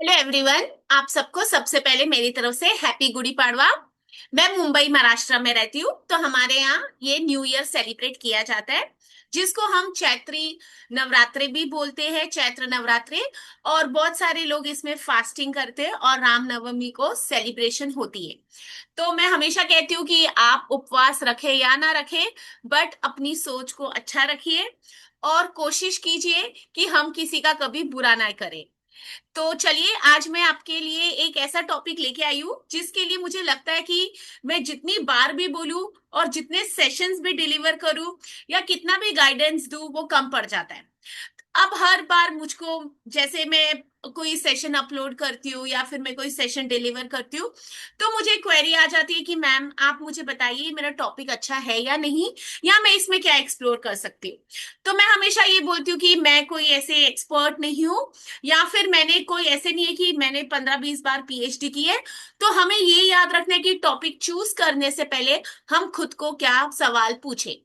Hello everyone. आप सबको सबसे पहले मेरी तरफ से हैप्पी गुड़ी पाड़वा। मैं मुंबई महाराष्ट्र में रहती हूँ, तो हमारे यहाँ ये न्यू ईयर सेलिब्रेट किया जाता है, जिसको हम चैत्री नवरात्रि भी बोलते हैं, चैत्र नवरात्रि। और बहुत सारे लोग इसमें फास्टिंग करते हैं और रामनवमी को सेलिब्रेशन होती है। तो मैं हमेशा कहती हूँ कि आप उपवास रखें या ना रखें, बट अपनी सोच को अच्छा रखिए और कोशिश कीजिए कि हम किसी का कभी बुरा ना करें। तो चलिए, आज मैं आपके लिए एक ऐसा टॉपिक लेके आई हूँ जिसके लिए मुझे लगता है कि मैं जितनी बार भी बोलूं और जितने सेशंस भी डिलीवर करूं या कितना भी गाइडेंस दूं, वो कम पड़ जाता है। अब हर बार मुझको, जैसे मैं कोई सेशन अपलोड करती हूँ या फिर मैं कोई सेशन डिलीवर करती हूँ, तो मुझे क्वेरी आ जाती है कि मैम आप मुझे बताइए मेरा टॉपिक अच्छा है या नहीं, या मैं इसमें क्या एक्सप्लोर कर सकती हूँ। तो मैं हमेशा ये बोलती हूँ कि मैं कोई ऐसे एक्सपर्ट नहीं हूँ, या फिर मैंने कोई ऐसे नहीं है कि मैंने 15-20 बार पीएचडी की है। तो हमें ये याद रखना है कि टॉपिक चूज करने से पहले हम खुद को क्या सवाल पूछे,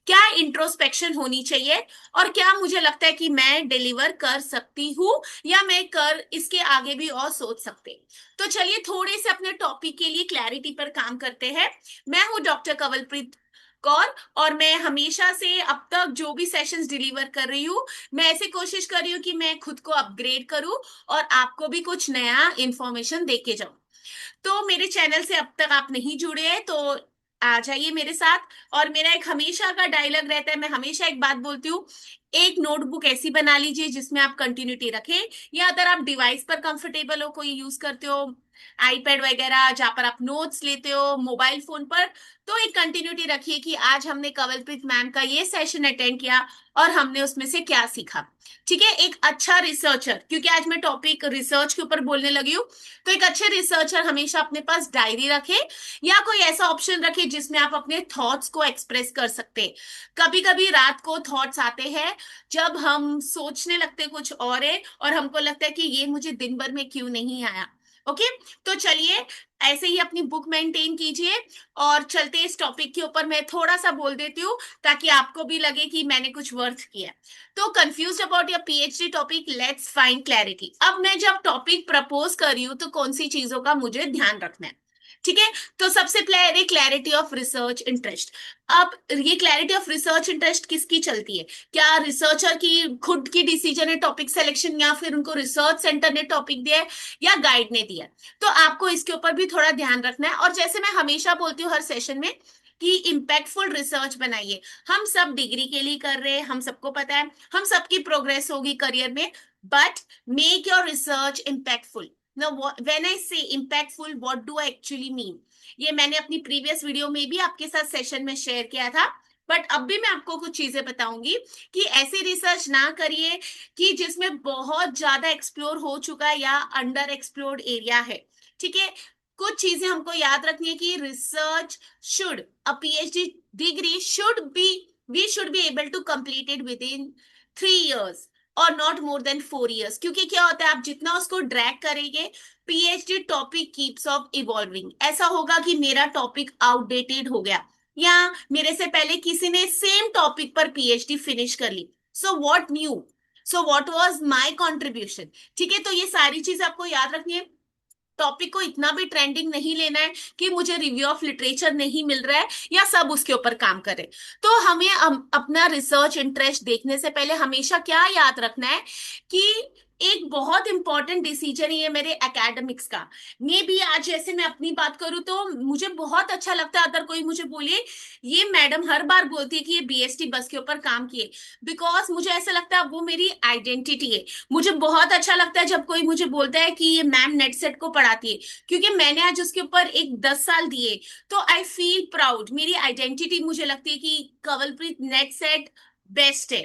क्या इंट्रोस्पेक्शन होनी चाहिए, और क्या मुझे लगता है कि मैं डिलीवर कर सकती हूँ, या मैं कर इसके आगे भी और सोच सकते। तो चलिए थोड़े से अपने टॉपिक के लिए क्लैरिटी पर काम करते हैं। मैं हूँ डॉक्टर कवलप्रीत कौर, और मैं हमेशा से अब तक जो भी सेशंस डिलीवर कर रही हूँ, मैं ऐसे कोशिश कर रही हूँ कि मैं खुद को अपग्रेड करूँ और आपको भी कुछ नया इंफॉर्मेशन दे के जाऊँ। तो मेरे चैनल से अब तक आप नहीं जुड़े हैं तो आ जाइए मेरे साथ। और मेरा एक हमेशा का डायलॉग रहता है, मैं हमेशा एक बात बोलती हूँ, एक नोटबुक ऐसी बना लीजिए जिसमें आप कंटिन्यूटी रखें, या अगर आप डिवाइस पर कंफर्टेबल हो, कोई यूज करते हो आईपैड वगैरह जहां पर आप नोट्स लेते हो मोबाइल फोन पर, तो एक कंटिन्यूटी रखिए कि आज हमने कवलप्रीत मैम का ये सेशन अटेंड किया और हमने उसमें से क्या सीखा। ठीक है, एक अच्छा रिसर्चर, क्योंकि आज मैं टॉपिक रिसर्च के ऊपर बोलने लगी हूँ, तो एक अच्छे रिसर्चर हमेशा अपने पास डायरी रखे, या कोई ऐसा ऑप्शन रखे जिसमें आप अपने थॉट्स को एक्सप्रेस कर सकते। कभी कभी रात को थॉट्स आते हैं जब हम सोचने लगते कुछ और है, और हमको लगता है कि ये मुझे दिन भर में क्यों नहीं आया। ओके, तो चलिए ऐसे ही अपनी बुक मेंटेन कीजिए, और चलते इस टॉपिक के ऊपर मैं थोड़ा सा बोल देती हूँ ताकि आपको भी लगे कि मैंने कुछ वर्थ किया। तो confuse about your PhD topic, let's find clarity. अब मैं जब टॉपिक प्रपोज कर रही हूँ तो कौन सी चीजों का मुझे ध्यान रखना है। ठीक है, तो सबसे पहले क्लैरिटी ऑफ रिसर्च इंटरेस्ट। अब ये क्लैरिटी ऑफ रिसर्च इंटरेस्ट किसकी चलती है? क्या रिसर्चर की खुद की डिसीजन है टॉपिक सिलेक्शन, या फिर उनको रिसर्च सेंटर ने टॉपिक दिया है, या गाइड ने दिया है? तो आपको इसके ऊपर भी थोड़ा ध्यान रखना है। और जैसे मैं हमेशा बोलती हूँ हर सेशन में कि इम्पैक्टफुल रिसर्च बनाइए। हम सब डिग्री के लिए कर रहे हैं, हम सबको पता है, हम सबकी प्रोग्रेस होगी करियर में, but make your research impactful. Now, when I say impactful, what do I actually mean? ये मैंने अपनी प्रीवियस वीडियो में भी आपके साथ सेशन में शेयर किया था, बट अब भी मैं आपको कुछ चीजें बताऊंगी कि ऐसी रिसर्च ना करिए कि जिसमें बहुत ज्यादा एक्सप्लोर हो चुका है या अंडर एक्सप्लोर्ड एरिया है। ठीक है, कुछ चीजें हमको याद रखनी है कि research should, a PhD degree should be, we should be able to complete it within 3 years और नॉट मोर देन 4 years। क्योंकि क्या होता है, आप जितना उसको ड्रैग करेंगे, PhD topic keeps of evolving. ऐसा होगा कि मेरा टॉपिक आउटडेटेड हो गया, या मेरे से पहले किसी ने सेम टॉपिक पर पीएचडी फिनिश कर ली, so what new, so what was my contribution. ठीक है, तो ये सारी चीज आपको याद रखनी है। टॉपिक को इतना भी ट्रेंडिंग नहीं लेना है कि मुझे रिव्यू ऑफ लिटरेचर नहीं मिल रहा है या सब उसके ऊपर काम करें। तो हमें अपना रिसर्च इंटरेस्ट देखने से पहले हमेशा क्या याद रखना है कि एक बहुत इंपॉर्टेंट डिसीजन ही है मेरे एकेडमिक्स का। मे बी आज जैसे मैं अपनी बात करूँ तो मुझे बहुत अच्छा लगता है अगर कोई मुझे बोले ये मैडम हर बार बोलती है कि ये बीएसटी बस के ऊपर काम किए, बिकॉज मुझे ऐसा लगता है वो मेरी आइडेंटिटी है। मुझे बहुत अच्छा लगता है जब कोई मुझे बोलता है कि ये मैम नेट सेट को पढ़ाती है, क्योंकि मैंने आज उसके ऊपर एक 10 साल दिए, तो आई फील प्राउड। मेरी आइडेंटिटी मुझे लगती है कि कवलप्रीत नेट सेट बेस्ट है।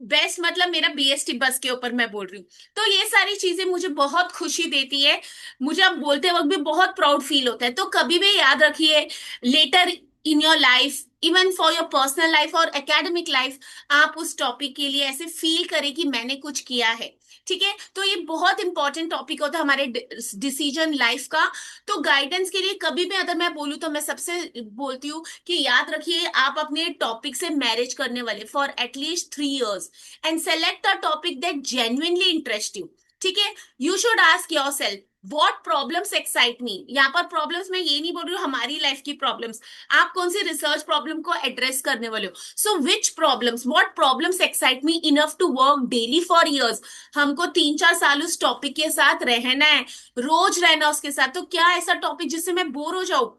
बेस्ट मतलब मेरा बीएसटी बस के ऊपर मैं बोल रही हूँ। तो ये सारी चीजें मुझे बहुत खुशी देती है, मुझे अब बोलते वक्त भी बहुत प्राउड फील होता है। तो कभी भी याद रखिए, later in your life, even for your personal life और एकेडमिक लाइफ, आप उस टॉपिक के लिए ऐसे फील करें कि मैंने कुछ किया है। ठीक है, तो ये बहुत इंपॉर्टेंट टॉपिक होता है हमारे डिसीजन लाइफ का। तो गाइडेंस के लिए कभी भी अगर मैं बोलूँ तो मैं सबसे बोलती हूँ कि याद रखिए आप अपने टॉपिक से मैरिज करने वाले for at least 3 years, and select a topic that genuinely interest you. ठीक है, you should ask your self what problems excite मी। यहाँ पर प्रॉब्लम्स मैं ये नहीं बोल रही हूँ हमारी लाइफ की प्रॉब्लम्स, आप कौन सी रिसर्च प्रॉब्लम को एड्रेस करने वाले हो। So which problems, what problems excite me enough to work daily for years. हमको 3-4 साल उस टॉपिक के साथ रहना है, रोज रहना उसके साथ, तो क्या ऐसा टॉपिक जिससे मैं बोर हो जाऊं।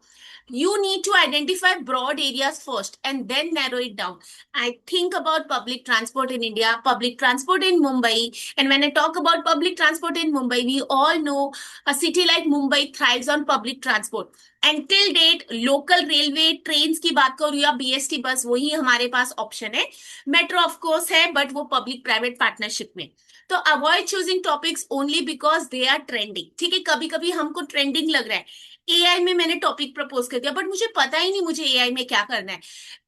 You need to identify broad areas first and then narrow it down. I think about public transport in India, public transport in Mumbai. And when I talk about public transport in Mumbai, we all know a city like Mumbai thrives on public transport. And till date, local railway trains की बात करूँ या BST bus, वही हमारे पास option है। Metro of course है, but वो पब्लिक प्राइवेट पार्टनरशिप में। तो avoid choosing topics only because they are trending. ठीक है, कभी कभी हमको ट्रेंडिंग लग रहा है, एआई में मैंने टॉपिक प्रपोज कर दिया, बट मुझे पता ही नहीं मुझे एआई में क्या करना है।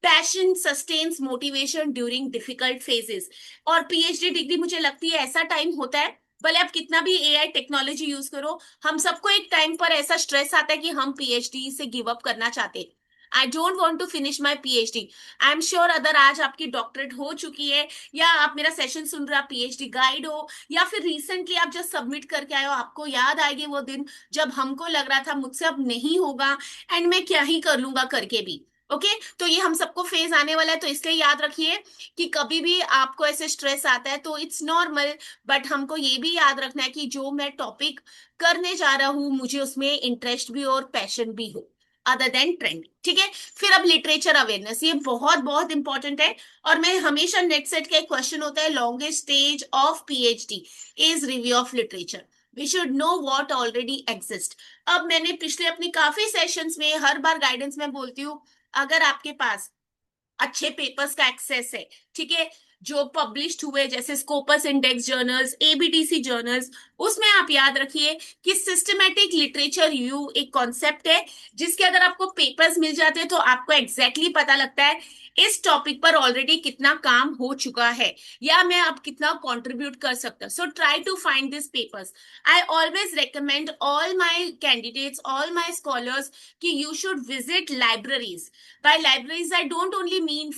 Passion sustains motivation during difficult phases. और पीएचडी डिग्री मुझे लगती है ऐसा टाइम होता है, भले आप कितना भी एआई टेक्नोलॉजी यूज करो, हम सबको एक टाइम पर ऐसा स्ट्रेस आता है कि हम पीएचडी से गिव अप करना चाहते हैं। I don't want to finish my PhD. I am sure अगर आज आपकी डॉक्टरेट हो चुकी है या आप मेरा सेशन सुन रहे हो, पीएचडी गाइड हो, या फिर रिसेंटली आप जस्ट सबमिट करके आए हो, आपको याद आएगी वो दिन जब हमको लग रहा था मुझसे अब नहीं होगा एंड मैं क्या ही कर लूंगा करके भी। ओके तो ये हम सबको फेज आने वाला है, तो इसलिए याद रखिए कि कभी भी आपको ऐसे स्ट्रेस आता है तो इट्स नॉर्मल, बट हमको ये भी याद रखना है कि जो मैं टॉपिक करने जा रहा हूँ मुझे उसमें इंटरेस्ट भी और पैशन भी हो, अदर देन ट्रेंड। ठीक है, फिर अब लिटरेचर अवेयरनेस, ये बहुत बहुत इंपॉर्टेंट है। और मैं हमेशा नेट सेट का एक क्वेश्चन होता है, longest stage of PhD is review of literature. We should know what already exist. अब मैंने पिछले अपनी काफी सेशंस में हर बार गाइडेंस में बोलती हूँ, अगर आपके पास अच्छे पेपर्स का एक्सेस है, ठीक है, जो पब्लिश्ड हुए जैसे स्कोपस इंडेक्स जर्नल्स, एबीटीसी जर्नल्स, उसमें आप याद रखिए कि सिस्टमेटिक लिटरेचर रिव्यू एक कॉन्सेप्ट है जिसके अगर आपको पेपर्स मिल जाते हैं तो आपको एग्जैक्टली पता लगता है इस टॉपिक पर ऑलरेडी कितना काम हो चुका है या मैं अब कितना कंट्रीब्यूट कर सकता हूँ। So try to find this papers. I always recommend all my candidates, all my scholars कि you should visit libraries. By libraries I don't only mean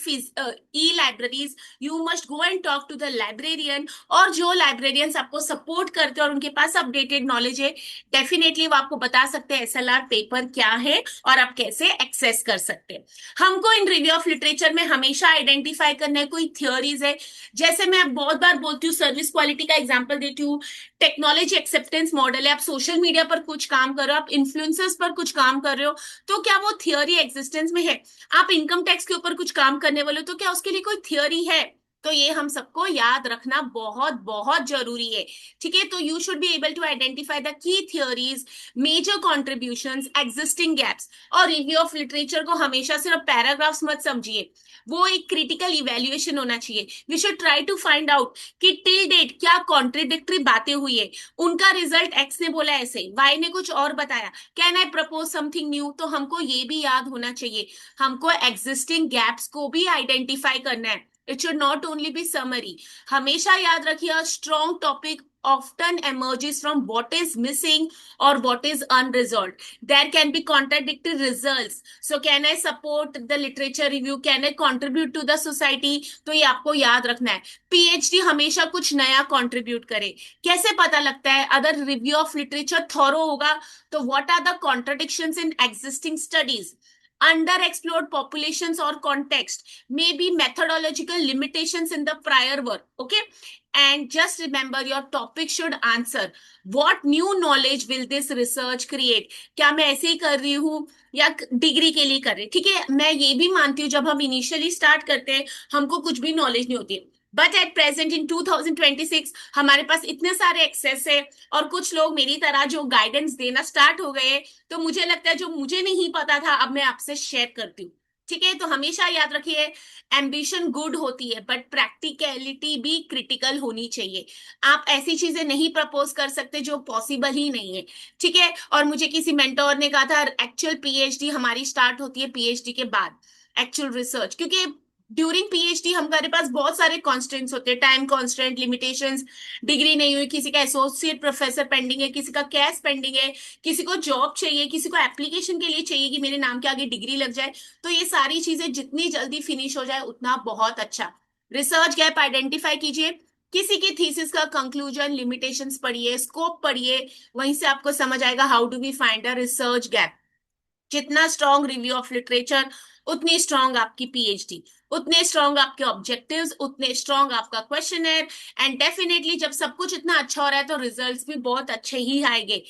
e libraries, you must go and talk to the librarian. और जो librarians आपको support करते हैं और उनके पास updated knowledge है, डेफिनेटली वो आपको बता सकते हैं एसएलआर पेपर क्या है और आप कैसे एक्सेस कर सकते हैं। हमको इन रिव्यू ऑफ लिटरेचर में हमेशा आइडेंटिफाई करना है कोई थियोरीज है, जैसे मैं बहुत बार बोलती हूँ, सर्विस क्वालिटी का एग्जांपल देती हूँ, टेक्नोलॉजी एक्सेप्टेंस मॉडल है, आप सोशल मीडिया पर कुछ काम कर रहे हो, आप इन्फ्लुएंसर्स पर कुछ काम कर रहे हो, तो क्या वो थियोरी एग्जिस्टेंस में है। आप इनकम टैक्स के ऊपर कुछ काम करने वाले हो, तो क्या उसके लिए कोई थियोरी है। तो ये हम सबको याद रखना बहुत बहुत जरूरी है। ठीक है, तो you should be able to identify the key theories, major contributions, existing gaps. और रिव्यू ऑफ लिटरेचर को हमेशा सिर्फ पैराग्राफ्स मत समझिए, वो एक क्रिटिकल इवेल्युएशन होना चाहिए। We should try to find out कि टिल डेट क्या कॉन्ट्रिडिक्टरी बातें हुई है, उनका रिजल्ट एक्स ने बोला ऐसे, वाई ने कुछ और बताया, can I propose something new. तो हमको ये भी याद होना चाहिए, हमको एग्जिस्टिंग गैप्स को भी आइडेंटिफाई करना है। It should not only be summary. हमेशा याद रखिए, strong topic often emerges from what is missing or what is unresolved. There can be contradictory results. So can I support the literature review? Can I contribute to the society? तो ये आपको याद रखना है। PhD हमेशा कुछ नया contribute करे। कैसे पता लगता है, अगर रिव्यू ऑफ लिटरेचर थॉरो होगा तो what are the contradictions in existing studies, underexplored populations or context, maybe methodological limitations in the prior work. Okay, and just remember your topic should answer what new knowledge will this research create। क्या मैं ऐसे ही कर रही हूँ या degree के लिए कर रही। ठीक है, मैं ये भी मानती हूँ जब हम इनिशियली स्टार्ट करते हैं हमको कुछ भी नॉलेज नहीं होती, बट एट प्रेजेंट इन 2026 हमारे पास इतने सारे एक्सेस है और कुछ लोग मेरी तरह जो गाइडेंस देना स्टार्ट हो गए, तो मुझे लगता है जो मुझे नहीं पता था अब मैं आपसे शेयर करती हूँ। ठीक है, तो हमेशा याद रखिए, एम्बिशन गुड होती है बट प्रैक्टिकलिटी भी क्रिटिकल होनी चाहिए। आप ऐसी चीजें नहीं प्रपोज कर सकते जो पॉसिबल ही नहीं है। ठीक है, और मुझे किसी मेंटोर ने कहा था एक्चुअल पीएचडी हमारी स्टार्ट होती है पीएचडी के बाद, एक्चुअल रिसर्च, क्योंकि ड्यूरिंग पीएचडी हमारे पास बहुत सारे कॉन्स्टेंट्स होते हैं, टाइम कॉन्स्टेंट, लिमिटेशंस, डिग्री नहीं हुई, किसी का एसोसिएट प्रोफेसर पेंडिंग है, किसी का कैस पेंडिंग है, किसी को जॉब चाहिए, किसी को एप्लीकेशन के लिए चाहिए कि मेरे नाम के आगे डिग्री लग जाए। तो ये सारी चीजें जितनी जल्दी फिनिश हो जाए उतना बहुत अच्छा। रिसर्च गैप आइडेंटिफाई कीजिए किसी की थीसिस का कंक्लूजन, लिमिटेशंस पढ़िए, स्कोप पढ़िए, वहीं से आपको समझ आएगा how do we find a research gap. जितना स्ट्रॉन्ग रिव्यू ऑफ लिटरेचर, उतनी स्ट्रॉन्ग आपकी पीएचडी, उतने स्ट्रॉन्ग आपके ऑब्जेक्टिव्स, उतने स्ट्रॉन्ग आपका क्वेश्चनर। एंड डेफिनेटली जब सब कुछ इतना अच्छा हो रहा है तो रिजल्ट्स भी बहुत अच्छे ही आएंगे।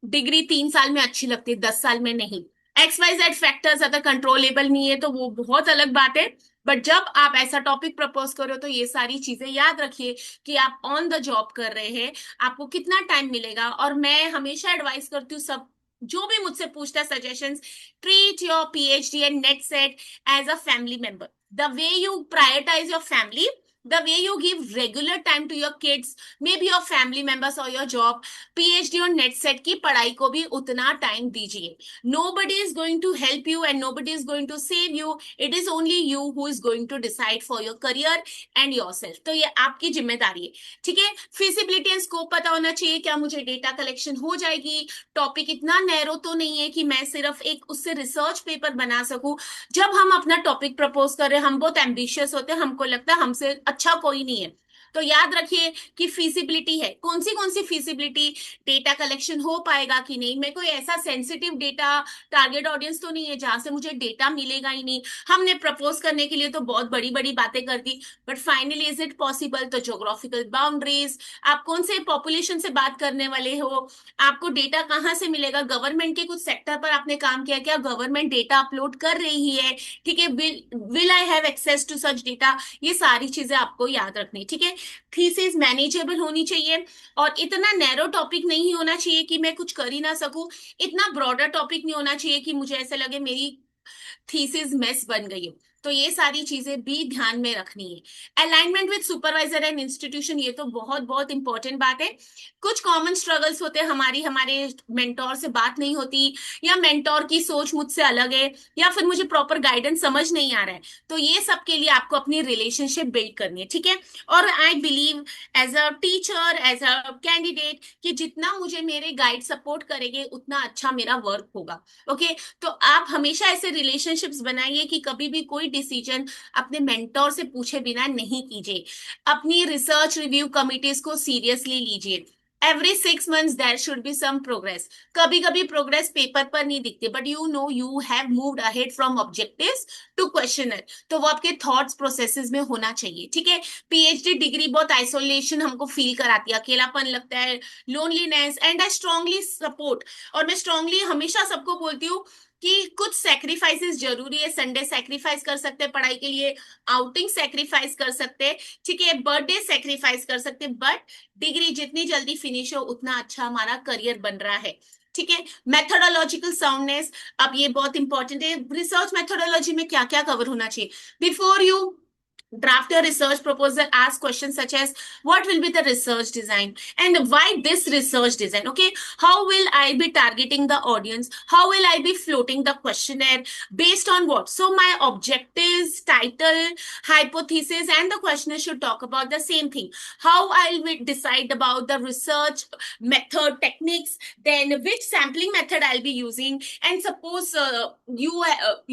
डिग्री 3 साल में अच्छी लगती है, 10 साल में नहीं। XYZ फैक्टर्स अगर कंट्रोलेबल नहीं है तो वो बहुत अलग बात है। बट जब आप ऐसा टॉपिक प्रपोज करो तो ये सारी चीजें याद रखिए कि आप ऑन द जॉब कर रहे हैं, आपको कितना टाइम मिलेगा। और मैं हमेशा एडवाइस करती हूँ सब जो भी मुझसे पूछता है suggestions, treat your PhD and NET SET as a family member. The way you prioritise your family, the way you give regular time to your kids, maybe your family members or your job, PhD और NET SET की पढ़ाई को भी उतना time दीजिए। Nobody is going to help you and nobody is going to save you, it is only you who is going to decide for your career and yourself. तो ये आपकी जिम्मेदारी है, ठीक है। फिजिबिलिटी एंड स्कोप पता होना चाहिए, क्या मुझे डेटा कलेक्शन हो जाएगी, टॉपिक इतना नैरो तो नहीं है कि मैं सिर्फ एक उससे रिसर्च पेपर बना सकूं। जब हम अपना टॉपिक प्रपोज कर रहे हैं हम बहुत एम्बिशियस होते हैं, हमको लगता है हमसे अच्छा कोई नहीं है। तो याद रखिए कि फीसिबिलिटी है, कौन सी फीसिबिलिटी, डेटा कलेक्शन हो पाएगा कि नहीं, मैं कोई ऐसा सेंसिटिव डेटा, टारगेट ऑडियंस तो नहीं है जहां से मुझे डेटा मिलेगा ही नहीं। हमने प्रपोज करने के लिए तो बहुत बड़ी बड़ी बातें कर दी, but finally is it possible? तो ज्योग्राफिकल बाउंड्रीज, आप कौन से पॉपुलेशन से बात करने वाले हो, आपको डेटा कहाँ से मिलेगा, गवर्नमेंट के कुछ सेक्टर पर आपने काम किया, क्या गवर्नमेंट डेटा अपलोड कर रही है, ठीक है, will I have access to such data, ये सारी चीजें आपको याद रखनी, ठीक है। थीसिस मैनेजेबल होनी चाहिए और इतना नैरो टॉपिक नहीं होना चाहिए कि मैं कुछ कर ही ना सकूं, इतना ब्रॉडर टॉपिक नहीं होना चाहिए कि मुझे ऐसा लगे मेरी थीसिस मेस बन गई हो। तो ये सारी चीजें भी ध्यान में रखनी है। Alignment with supervisor and institution, ये तो बहुत बहुत इंपॉर्टेंट बात है। कुछ कॉमन स्ट्रगल्स होते हैं हमारी, हमारे मेंटोर से बात नहीं होती, या मेंटोर की सोच मुझसे अलग है, या फिर मुझे प्रॉपर गाइडेंस समझ नहीं आ रहा है। तो ये सब के लिए आपको अपनी रिलेशनशिप बिल्ड करनी है, ठीक है। और I believe as a teacher, as a candidate, कि जितना मुझे मेरे गाइड सपोर्ट करेंगे उतना अच्छा मेरा वर्क होगा। ओके, तो आप हमेशा ऐसे रिलेशनशिप्स बनाइए कि कभी भी कोई डिसीजन अपने मेंटोर से पूछे बिना नहीं कीजिए। अपनी रिसर्च रिव्यू कमिटीज को सीरियसली लीजिए। every 6 months there should be some progress। कभी कभी प्रोग्रेस पेपर पर नहीं दिखती, but you know you have moved ahead from objectives to questionnaire, तो वो आपके थॉट्स प्रोसेसेस में होना चाहिए, ठीक है। पीएचडी डिग्री बहुत आइसोलेशन हमको फील कराती है, अकेलापन लगता है, loneliness, and I strongly support, और मैं स्ट्रांगली हमेशा सबको बोलती हूँ कि कुछ सेक्रीफाइसेस जरूरी है। संडे सेक्रीफाइस कर सकते हैं पढ़ाई के लिए, आउटिंग सेक्रीफाइस कर सकते हैं, ठीक है, बर्थडे सेक्रीफाइस कर सकते हैं, बट डिग्री जितनी जल्दी फिनिश हो उतना अच्छा हमारा करियर बन रहा है, ठीक है। मेथोडोलॉजिकल साउंडनेस, अब ये बहुत इंपॉर्टेंट है। रिसर्च मेथोडोलॉजी में क्या क्या कवर होना चाहिए? Before you draft your research proposal, ask questions such as what will be the research design and why this research design, okay, how will I be targeting the audience, how will I be floating the questionnaire, based on what, so my objectives, title, hypothesis and the questionnaire should talk about the same thing, how I'll be decide about the research method, techniques, then which sampling method I'll be using, and suppose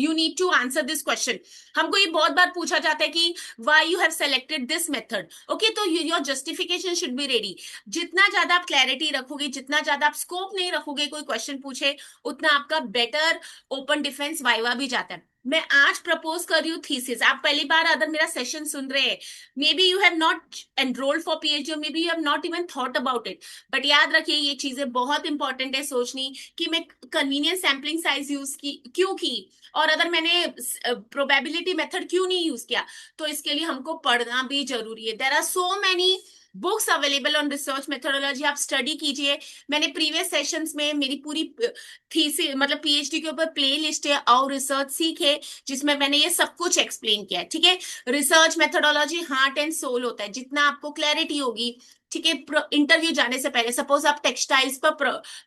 you need to answer this question। हमको ये बहुत बार पूछा जाता है कि why you have selected this method, okay, तो your justification should be ready। जितना ज्यादा आप क्लैरिटी रखोगे, जितना ज्यादा आप स्कोप नहीं रखोगे कोई क्वेश्चन पूछे, उतना आपका बेटर ओपन डिफेंस वाइवा भी जाता है। मैं आज प्रपोज कर रही हूँ थीसिस, आप पहली बार अगर मेरा सेशन सुन रहे हैं, may be you have not enrolled for PhD, may be you have not even thought about it, but याद रखिए ये चीजें बहुत इंपॉर्टेंट है सोचनी कि मैं कन्वीनियंस सैम्पलिंग साइज यूज की क्यों की, और अगर मैंने प्रोबेबिलिटी मेथड क्यों नहीं यूज किया। तो इसके लिए हमको पढ़ना भी जरूरी है। There are so many books available on research methodology, आप स्टडी कीजिए। मैंने प्रीवियस सेशंस में मेरी पूरी थीसिस मतलब पीएचडी के ऊपर प्ले लिस्ट है और रिसर्च सीखे, जिसमें मैंने ये सब कुछ एक्सप्लेन किया है, ठीक है। Research methodology heart and soul होता है, जितना आपको क्लैरिटी होगी, ठीक है। इंटरव्यू जाने से पहले सपोज आप टेक्सटाइल्स पर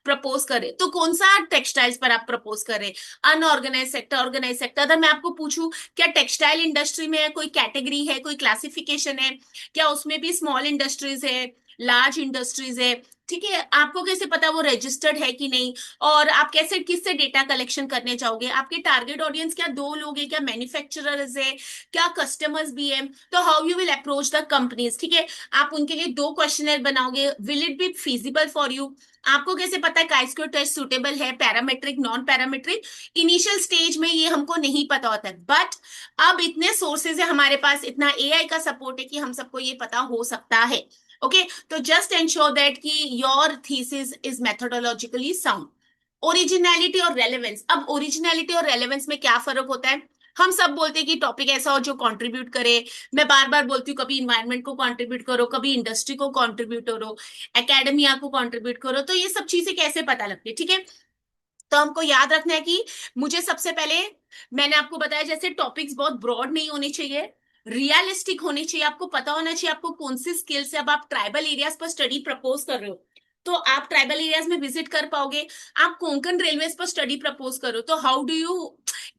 प्रपोज करें, तो कौन सा टेक्सटाइल्स पर आप प्रपोज करें, अनऑर्गेनाइज सेक्टर, ऑर्गेनाइज सेक्टर। अगर मैं आपको पूछूं क्या टेक्सटाइल इंडस्ट्री में कोई कैटेगरी है, कोई क्लासिफिकेशन है, क्या उसमें भी स्मॉल इंडस्ट्रीज है, लार्ज इंडस्ट्रीज है, ठीक है, आपको कैसे पता वो रजिस्टर्ड है कि नहीं, और आप कैसे किससे डेटा कलेक्शन करने चाहोगे, आपके टारगेट ऑडियंस क्या दो लोग हैं, क्या मैन्युफैक्चरर्स है, क्या कस्टमर्स भी है, तो how you will approach the companies. ठीक है, आप उनके लिए दो क्वेश्चनर बनाओगे, will it be feasible for you. आपको कैसे पता है काइस्क्रो टेस्ट सुटेबल है, parametric non parametric, initial stage में ये हमको नहीं पता होता है, बट अब इतने सोर्सेज है हमारे पास, इतना एआई का सपोर्ट है कि हम सबको ये पता हो सकता है। ओके, तो जस्ट एंश्योर दैट कि your thesis is methodologically sound. Originality और रेलेवेंस, अब ओरिजिनलिटी और रेलेवेंस में क्या फर्क होता है। हम सब बोलते हैं कि टॉपिक ऐसा हो जो कंट्रीब्यूट करे। मैं बार बार बोलती हूँ, कभी इन्वायरमेंट को कंट्रीब्यूट करो, कभी इंडस्ट्री को कंट्रीब्यूट करो, एकेडमिया को कंट्रीब्यूट करो, तो ये सब चीजें कैसे पता लगती है। ठीक है, तो हमको याद रखना है कि मुझे सबसे पहले, मैंने आपको बताया जैसे टॉपिक्स बहुत ब्रॉड नहीं होने चाहिए, रियलिस्टिक होने चाहिए, आपको पता होना चाहिए आपको कौन सी स्किल्स है। अब आप ट्राइबल एरियाज पर स्टडी प्रपोज कर रहे हो तो आप ट्राइबल एरियाज में विजिट कर पाओगे। आप कोंकण रेलवेज पर स्टडी प्रपोज करो तो how do you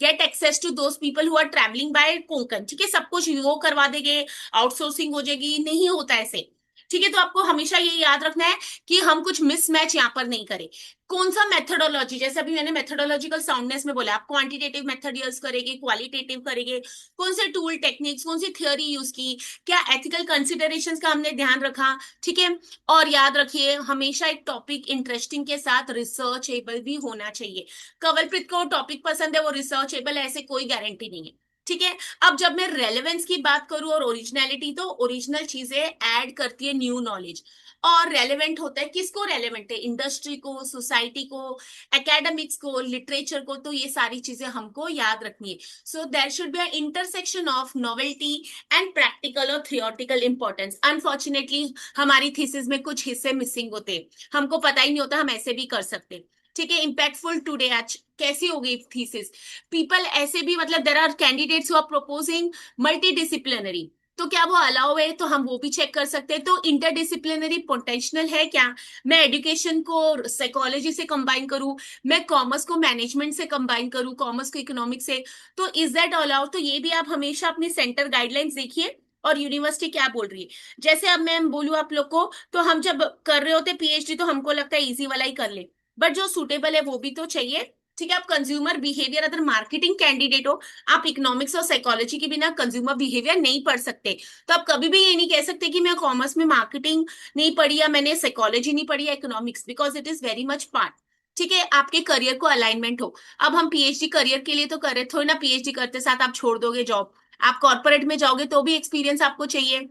get access to those people who are travelling by Konkan. ठीक है, सब कुछ वो करवा देंगे, आउटसोर्सिंग हो जाएगी, नहीं होता ऐसे। ठीक है, तो आपको हमेशा ये याद रखना है कि हम कुछ मिसमैच यहाँ पर नहीं करें। कौन सा मेथोडोलॉजी, जैसे अभी मैंने मेथोडोलॉजिकल साउंडनेस में बोला, आप क्वांटिटेटिव मेथड यूज करेंगे, क्वालिटेटिव करेंगे, कौन से टूल टेक्निक्स, कौन सी थ्योरी यूज की, क्या एथिकल कंसिडरेशंस का हमने ध्यान रखा। ठीक है, और याद रखिए हमेशा एक टॉपिक इंटरेस्टिंग के साथ रिसर्चेबल भी होना चाहिए। कवलप्रीत को टॉपिक पसंद है, वो रिसर्चेबल है, ऐसे कोई गारंटी नहीं है। ठीक है, अब जब मैं रेलेवेंस की बात करूं और ओरिजिनलिटी, तो ओरिजिनल चीजें ऐड करती है न्यू नॉलेज, और रेलेवेंट होता है किसको रेलेवेंट है, इंडस्ट्री को, सोसाइटी को, एकेडमिक्स को, लिटरेचर को, तो ये सारी चीजें हमको याद रखनी है। So there should be a intersection of novelty and practical और थियोरटिकल इंपॉर्टेंस। अनफॉर्चुनेटली हमारी थीसिस में कुछ हिस्से मिसिंग होते हैं, हमको पता ही नहीं होता हम ऐसे भी कर सकते। ठीक है, इम्पैक्टफुल टुडे आज कैसी हो गई थीसिस, पीपल ऐसे भी, मतलब there are candidates who are proposing multidisciplinary, तो क्या वो अलाउ है, तो हम वो भी चेक कर सकते हैं। तो इंटरडिसिप्लिनरी पोटेंशियल है क्या, मैं एजुकेशन को साइकोलॉजी से कंबाइन करूं, मैं कॉमर्स को मैनेजमेंट से कंबाइन करूं, कॉमर्स को इकोनॉमिक्स से, तो इज दैट अलाउ। तो ये भी आप हमेशा अपनी सेंटर गाइडलाइंस देखिए और यूनिवर्सिटी क्या बोल रही है। जैसे अब मैं बोलूं आप लोग को, तो हम जब कर रहे होते पीएचडी तो हमको लगता है इजी वाला ही कर ले, बट जो सुटेबल है वो भी तो चाहिए। ठीक है, आप कंज्यूमर बिहेवियर, अगर मार्केटिंग कैंडिडेट हो, आप इकोनॉमिक्स और साइकोलॉजी के बिना कंज्यूमर बिहेवियर नहीं पढ़ सकते। तो आप कभी भी ये नहीं कह सकते कि मैं कॉमर्स में मार्केटिंग नहीं पढ़ी या मैंने साइकोलॉजी नहीं पढ़ी या economics, because it is very much part. ठीक है, आपके करियर को अलाइनमेंट हो। अब हम पीएचडी करियर के लिए तो कर रहे, थोड़ी ना पीएचडी करते साथ आप छोड़ दोगे जॉब। आप कॉर्पोरेट में जाओगे तो भी एक्सपीरियंस आपको चाहिए।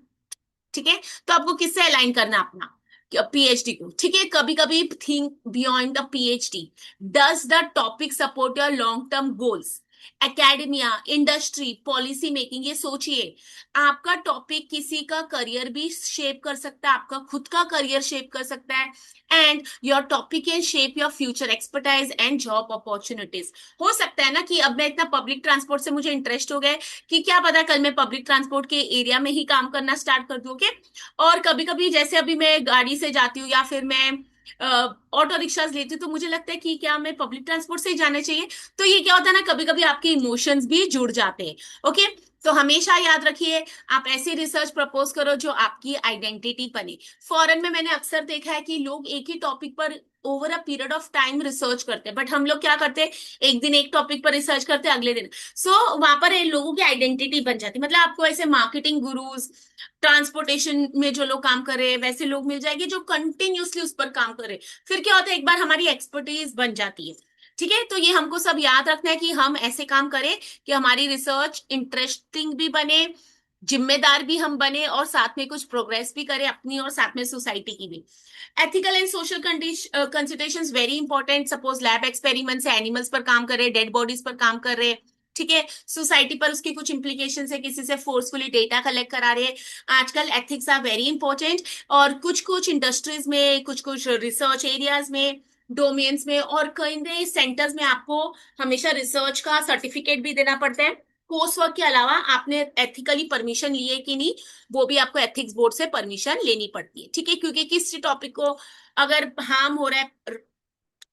ठीक है, तो आपको किससे अलाइन करना अपना पीएचडी को। ठीक है, कभी कभी think beyond the PhD, does the topic support your long term goals, academia, industry, policy making, ये सोचिए। आपका टॉपिक किसी का करियर भी शेप कर सकता है, आपका खुद का करियर शेप कर सकता है, and your topic can shape your future expertise and job opportunities. हो सकता है ना कि अब मैं इतना पब्लिक ट्रांसपोर्ट से मुझे इंटरेस्ट हो गया कि क्या पता कल मैं पब्लिक ट्रांसपोर्ट के एरिया में ही काम करना स्टार्ट कर दूं। ओके, और कभी कभी जैसे अभी मैं गाड़ी से जाती हूँ या फिर मैं ऑटो रिक्शाज लेती हूँ, तो मुझे लगता है कि क्या मैं पब्लिक ट्रांसपोर्ट से ही जाना चाहिए। तो ये क्या होता है ना, कभी कभी आपके इमोशंस भी जुड़ जाते हैं। ओके, तो हमेशा याद रखिए आप ऐसी रिसर्च प्रपोज करो जो आपकी आइडेंटिटी बने। फॉरेन में मैंने अक्सर देखा है कि लोग एक ही टॉपिक पर over a period of time research करते हैं, बट हम लोग क्या करते हैं, एक दिन एक टॉपिक पर रिसर्च करते हैं, अगले दिन वहां पर लोगों की आइडेंटिटी बन जाती है। मतलब आपको ऐसे मार्केटिंग गुरुज, ट्रांसपोर्टेशन में जो लोग काम कर रहे हैं वैसे लोग मिल जाएंगे जो कंटिन्यूअसली उस पर काम कर रहे हैं। फिर क्या होता है, एक बार हमारी एक्सपर्टीज बन जाती है। ठीक है, तो ये हमको सब याद रखना है कि हम ऐसे काम करें कि हमारी रिसर्च इंटरेस्टिंग भी बने, जिम्मेदार भी हम बने, और साथ में कुछ प्रोग्रेस भी करें अपनी और साथ में सोसाइटी की भी। Ethical and social considerations very important. Suppose lab experiment से एनिमल्स पर काम कर रहे हैं, डेड बॉडीज पर काम कर रहे हैं। ठीक है, सोसाइटी पर उसकी कुछ इंप्लीकेशन है, किसी से फोर्सफुली डेटा कलेक्ट करा रहे हैं। आजकल एथिक्स आर वेरी इंपॉर्टेंट, और कुछ कुछ इंडस्ट्रीज में, कुछ कुछ रिसर्च एरियाज में, डोमेन्स में, और कई सेंटर्स में आपको हमेशा रिसर्च का सर्टिफिकेट भी देना पड़ता है। कोर्स वर्क के अलावा आपने एथिकली परमिशन लिए कि नहीं, वो भी आपको एथिक्स बोर्ड से परमिशन लेनी पड़ती है। ठीक है, क्योंकि किसी टॉपिक को अगर हार्म हो रहा है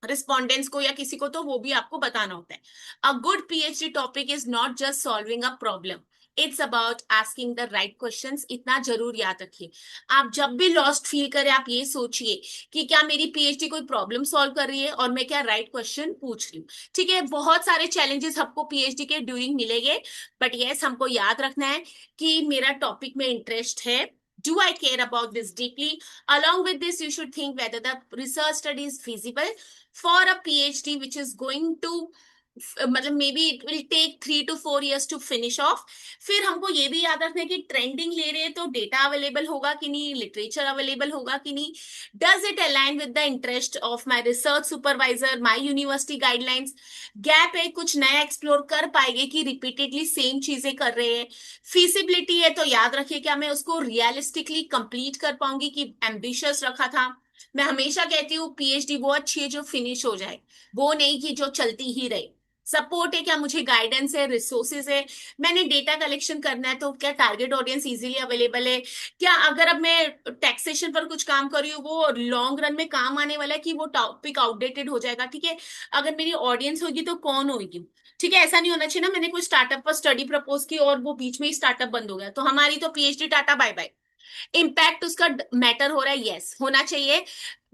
रिस्पोंडेंट्स को या किसी को, तो वो भी आपको बताना होता है। A good PhD topic is not just solving a problem, it's about asking the right questions. इतना जरूर याद रखिए, आप जब भी लॉस्ट फील करें आप ये सोचिए कि क्या मेरी पीएचडी कोई प्रॉब्लम सॉल्व कर रही है और मैं क्या राइट क्वेश्चन पूछ रही हूँ। ठीक है, बहुत सारे चैलेंजेस हमको पीएचडी के ड्यूरिंग मिलेंगे, बट यस हमको याद रखना है कि मेरा टॉपिक में इंटरेस्ट है। Do I care about this deeply? Along with this, you should think whether the research study is feasible for a PhD, which is going to मतलब maybe it will take 3 to 4 years to finish off. फिर हमको ये भी याद रखना है कि trending ले रहे हैं तो डेटा अवेलेबल होगा कि नहीं, लिटरेचर अवेलेबल होगा कि नहीं, does it align with the interest of my research supervisor, my university guidelines, gap है कुछ नया एक्सप्लोर कर पाएंगे कि रिपीटेडली सेम चीजें कर रहे हैं, फीसिबिलिटी है तो याद रखिए क्या मैं उसको रियलिस्टिकली कंप्लीट कर पाऊंगी कि एम्बिशियस रखा था। मैं हमेशा कहती हूँ पीएचडी वो अच्छी है जो फिनिश हो जाए, वो नहीं कि जो चलती ही रहे। सपोर्ट है क्या, मुझे गाइडेंस है, रिसोर्सेज है, मैंने डेटा कलेक्शन करना है तो क्या टारगेट ऑडियंस इजीली अवेलेबल है, क्या अगर अब मैं टैक्सेशन पर कुछ काम कर रही हूँ वो लॉन्ग रन में काम आने वाला है कि वो टॉपिक आउटडेटेड हो जाएगा। ठीक है, अगर मेरी ऑडियंस होगी तो कौन होगी। ठीक है, ऐसा नहीं होना चाहिए ना मैंने कोई स्टार्टअप पर स्टडी प्रपोज की और वो बीच में ही स्टार्टअप बंद हो गया तो हमारी तो PhD tata bye bye. Impact उसका मैटर हो रहा है, यस होना चाहिए।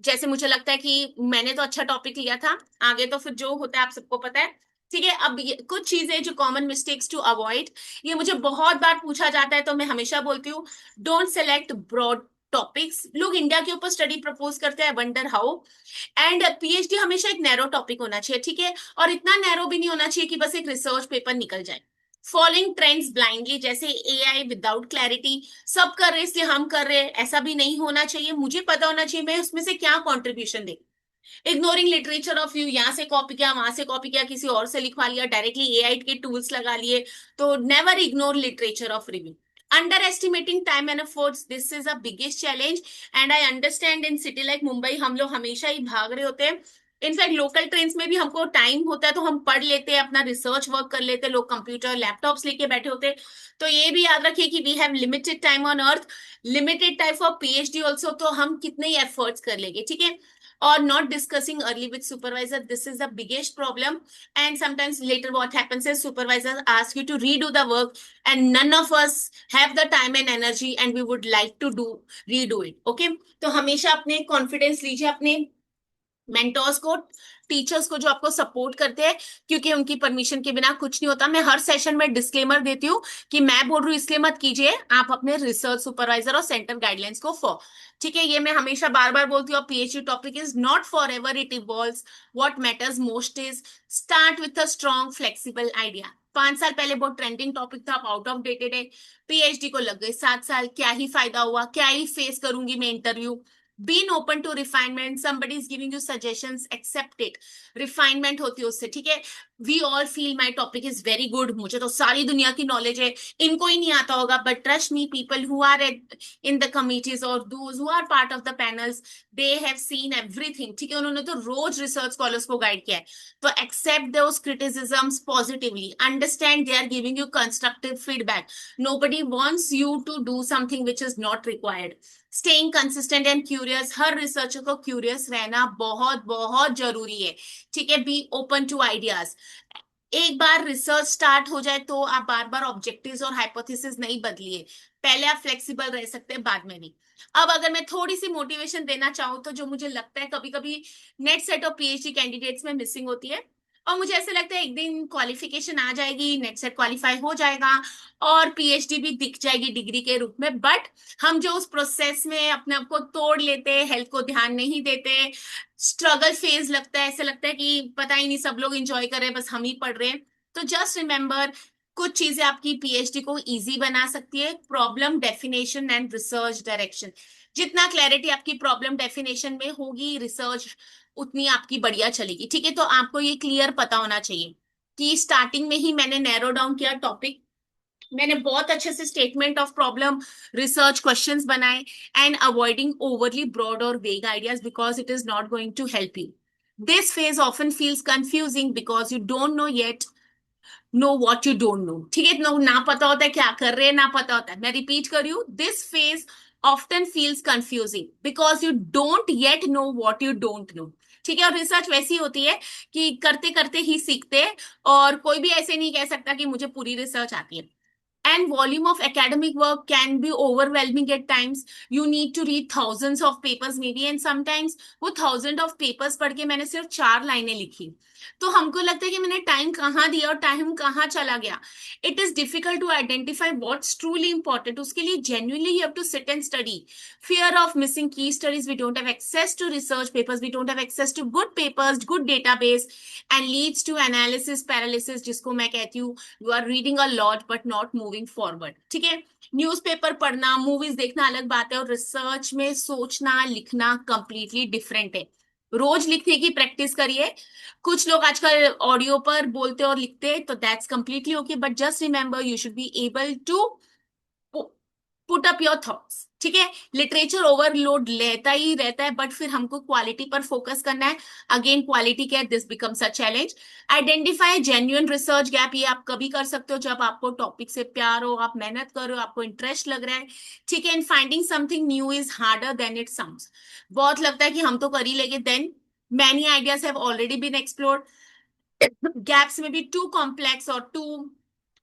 जैसे मुझे लगता है कि मैंने तो अच्छा टॉपिक लिया था, आगे तो फिर जो होता है आप सबको पता है। ठीक है, अब कुछ चीजें जो कॉमन मिस्टेक्स टू अवॉइड, ये मुझे बहुत बार पूछा जाता है तो मैं हमेशा बोलती हूँ डोंट सेलेक्ट ब्रॉड टॉपिक्स। लोग इंडिया के ऊपर स्टडी प्रपोज करते हैं, वंडर हाउ। एंड पीएचडी हमेशा एक नैरो टॉपिक होना चाहिए। ठीक है, और इतना नैरो भी नहीं होना चाहिए कि बस एक रिसर्च पेपर निकल जाए। फॉलोइंग ट्रेंड्स ब्लाइंडली, जैसे एआई विदाउट क्लैरिटी, सब कर रहे हैं इसलिए हम कर रहे हैं, ऐसा भी नहीं होना चाहिए। मुझे पता होना चाहिए मैं उसमें से क्या contribution they. Ignoring literature of you, यहाँ से कॉपी किया वहां से कॉपी किया किसी और से लिखवा लिया, डायरेक्टली एआई के टूल्स लगा लिए, तो never ignore literature of review. Under estimating time and efforts, this is a biggest challenge and I understand. In city like Mumbai हम लोग हमेशा ही भाग रहे होते हैं। इनफैक्ट लोकल ट्रेन्स में भी हमको टाइम होता है तो हम पढ़ लेते हैं, अपना रिसर्च वर्क कर लेते हैं, लोग कंप्यूटर लैपटॉप्स लेके बैठे होते हैं। तो ये भी याद रखिए कि we have limited time on earth, limited time for PhD also, तो हम कितने ही एफर्ट्स कर लेंगे। ठीक है, or not discussing early with supervisor, this is the biggest problem. And sometimes later what happens is supervisors ask you to redo the work and none of us have the time and energy and we would like to do redo it. Okay, तो हमेशा अपने confidence लीजिए अपने mentors को, teachers को जो आपको support करते हैं, क्योंकि उनकी परमिशन के बिना कुछ नहीं होता। मैं हर सेशन में डिस्क्लेमर देती हूँ कि मैं बोल रही हूँ इसलिए मत कीजिए, आप अपने रिसर्च सुपरवाइजर और सेंटर गाइडलाइंस को फॉलो। ठीक है, ये मैं हमेशा बार बार बोलती हूँ। PhD topic is not for ever, it evolves. What matters most is start with a strong flexible idea. 5 साल पहले बहुत ट्रेंडिंग टॉपिक था, अब आउट ऑफ डेटेड है। पीएचडी को लग गए 7 साल, क्या ही फायदा हुआ, क्या ही फेस करूंगी मैं interview. Been open to refinement, somebody is giving you suggestions, accept it। Refinement होती है उससे। ठीक है, we all feel my topic is very good, मुझे तो सारी दुनिया की नॉलेज है, इनको ही नहीं आता होगा, but trust me people who are in the committees और those who are part of the panels, they have seen everything. ठीक है, उन्होंने तो रोज रिसर्च स्कॉलर्स को गाइड किया है। तो accept those criticisms positively, understand they are giving you constructive feedback. nobody wants you to do something which is not required। Staying consistent and curious, her researcher को क्यूरियस रहना बहुत बहुत जरूरी है। ठीक है, बी ओपन टू आइडियाज। एक बार research start हो जाए तो आप बार बार ऑब्जेक्टिव्स और हाइपोथेसिस नहीं बदलिए, पहले आप फ्लेक्सिबल रह सकते हैं, बाद में नहीं। अब अगर मैं थोड़ी सी मोटिवेशन देना चाहूँ तो जो मुझे लगता है कभी कभी net set of PhD candidates में मिसिंग होती है, और मुझे ऐसा लगता है एक दिन क्वालिफिकेशन आ जाएगी, नेट सेट क्वालिफाई हो जाएगा और पीएचडी भी दिख जाएगी डिग्री के रूप में, बट हम जो उस प्रोसेस में अपने आप को तोड़ लेते हैं, हेल्थ को ध्यान नहीं देते, स्ट्रगल फेज लगता है, ऐसा लगता है कि पता ही नहीं सब लोग एंजॉय कर रहे हैं बस हम ही पढ़ रहे हैं। तो जस्ट रिमेंबर, कुछ चीजें आपकी पीएचडी को इजी बना सकती है, problem definition and research direction. जितना क्लैरिटी आपकी प्रॉब्लम डेफिनेशन में होगी, रिसर्च उतनी आपकी बढ़िया चलेगी। ठीक है, तो आपको ये क्लियर पता होना चाहिए कि स्टार्टिंग में ही मैंने नैरो डाउन किया टॉपिक, मैंने बहुत अच्छे से statement of problem, research questions बनाए एंड अवॉइडिंग ओवरली ब्रॉड और vague ideas because it is not going to help you. This phase often feels confusing because you don't know yet know what you don't know. ठीक है, ना पता होता है क्या कर रहे हैं, ना पता होता है। मैं रिपीट कर रही हूँ, this phase often feels confusing because you don't yet know what you don't know. ठीक है, और रिसर्च वैसी होती है कि करते करते ही सीखते हैं, और कोई भी ऐसे नहीं कह सकता कि मुझे पूरी रिसर्च आती है। and volume of academic work can be overwhelming at times. You need to read thousands of papers maybe, and sometimes वो थाउजेंड ऑफ पेपर्स पढ़ के मैंने सिर्फ 4 लाइनें लिखी, तो हमको लगता है कि मैंने टाइम कहाँ दिया और टाइम कहाँ चला गया. It is difficult to identify what's truly important. उसके लिए genuinely you have to sit and study. Fear of missing key studies. We don't have access to research papers. We don't have access to good papers, good database, and leads to analysis paralysis, जिसको मैं कहती हूँ you are reading a lot but not moving forward. ठीक है. Newspaper पढ़ना, movies देखना अलग बात है, और रिसर्च में सोचना लिखना कंप्लीटली डिफरेंट है. रोज लिखने की प्रैक्टिस करिए. कुछ लोग आजकल ऑडियो पर बोलते और लिखते, तो that's completely okay, but just remember you should be able to put up your thoughts. ठीक है. लिटरेचर ओवरलोड लेता ही रहता है, बट फिर हमको क्वालिटी पर फोकस करना है. अगेन क्वालिटी क्या है, this becomes a challenge. Identify genuine research gap. ये आप कभी कर सकते हो जब आपको टॉपिक से प्यार हो, आप मेहनत करो, आपको इंटरेस्ट लग रहा है. ठीक है. And finding something new is harder than it sounds. बहुत लगता है कि हम तो कर ही लेंगे, then many ideas have already been explored. gaps may be too complex or too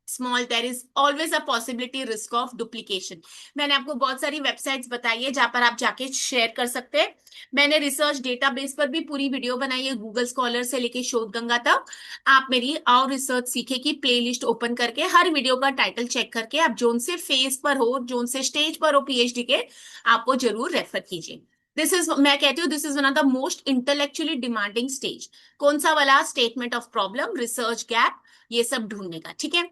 small. There is always a possibility risk of duplication. मैंने आपको बहुत सारी वेबसाइट्स बताई है जहां पर आप जाके शेयर कर सकते हैं. मैंने रिसर्च डेटाबेस पर भी पूरी वीडियो बनाई है, गूगल स्कॉलर से लेके शोधगंगा तक. आप मेरी और रिसर्च सीखे की प्लेलिस्ट ओपन करके हर वीडियो का टाइटल चेक करके आप जोन से फेज पर हो, जोन से स्टेज पर हो पीएचडी के, आपको जरूर रेफर कीजिए. दिस इज, मैं कहती हूँ this is one of the most intellectually demanding stage. कौन सा वाला, statement of problem, research gap, ये सब ढूंढने का. ठीक है.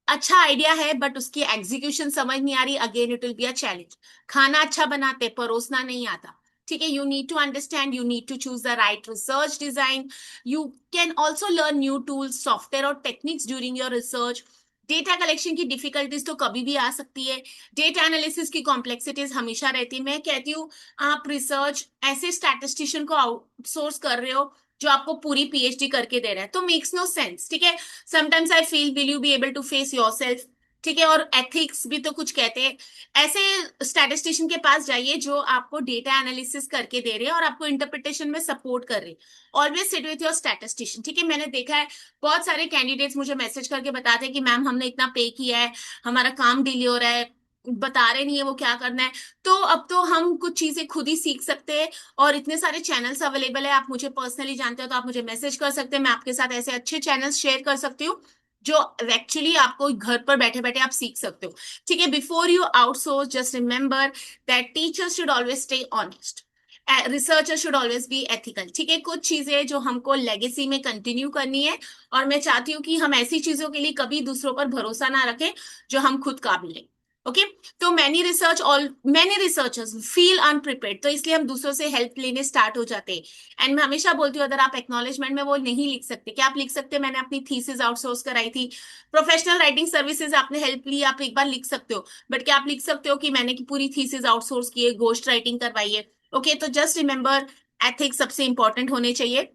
अच्छा आइडिया है बट उसकी एग्जीक्यूशन समझ नहीं आ रही, again it will be a challenge. खाना अच्छा बनाते, परोसना नहीं आता. ठीक है. You need to understand, you need to choose the right research design. You can also learn new tools, software और techniques during your research. Data collection की डिफिकल्टीज तो कभी भी आ सकती है. डेटा एनालिसिस की कॉम्प्लेक्सिटीज हमेशा रहती है. मैं कहती हूँ आप रिसर्च ऐसे स्टैटिस्टिशियन को आउटसोर्स कर रहे हो जो आपको पूरी पीएचडी करके दे रहा है, तो मेक्स नो सेंस. ठीक है. Sometimes I feel will you be able to face yourself. ठीक है. और एथिक्स भी तो कुछ कहते हैं. ऐसे स्टैटिस्टिशियन के पास जाइए जो आपको डेटा एनालिसिस करके दे रहे हैं और आपको इंटरप्रिटेशन में सपोर्ट कर रहे हैं. Always sit with your statistician. ठीक है. मैंने देखा है बहुत सारे कैंडिडेट्स मुझे मैसेज करके बताते हैं कि मैम हमने इतना पे किया है, हमारा काम डिले हो रहा है, बता रहे नहीं है वो क्या करना है. तो अब तो हम कुछ चीजें खुद ही सीख सकते हैं, और इतने सारे चैनल्स अवेलेबल है. आप मुझे पर्सनली जानते हो तो आप मुझे मैसेज कर सकते हैं. मैं आपके साथ ऐसे अच्छे चैनल्स शेयर कर सकती हूँ जो एक्चुअली आपको घर पर बैठे बैठे आप सीख सकते हो. ठीक है. Before you outsource, just remember that teachers should always stay honest, researcher should always be ethical. ठीक है. कुछ चीजें जो हमको लेगेसी में कंटिन्यू करनी है, और मैं चाहती हूँ कि हम ऐसी चीजों के लिए कभी दूसरों पर भरोसा ना रखें जो हम खुद काबिल हैं. ओके. तो मैनी रिसर्चर्स फील अनप्रिपेयर्ड, तो इसलिए हम दूसरों से हेल्प लेने स्टार्ट हो जाते हैं. एंड मैं हमेशा बोलती हूँ अगर आप एक्नॉलेजमेंट में वो नहीं लिख सकते, क्या आप लिख सकते हैं मैंने अपनी थीसिस आउटसोर्स कराई थी, प्रोफेशनल राइटिंग सर्विसेज आपने हेल्प ली, आप एक बार लिख सकते हो. बट क्या आप लिख सकते हो कि मैंने की पूरी थीसिस आउटसोर्स की है, घोस्ट राइटिंग करवाई है. ओके. तो जस्ट रिमेंबर एथिक्स सबसे इंपॉर्टेंट होने चाहिए.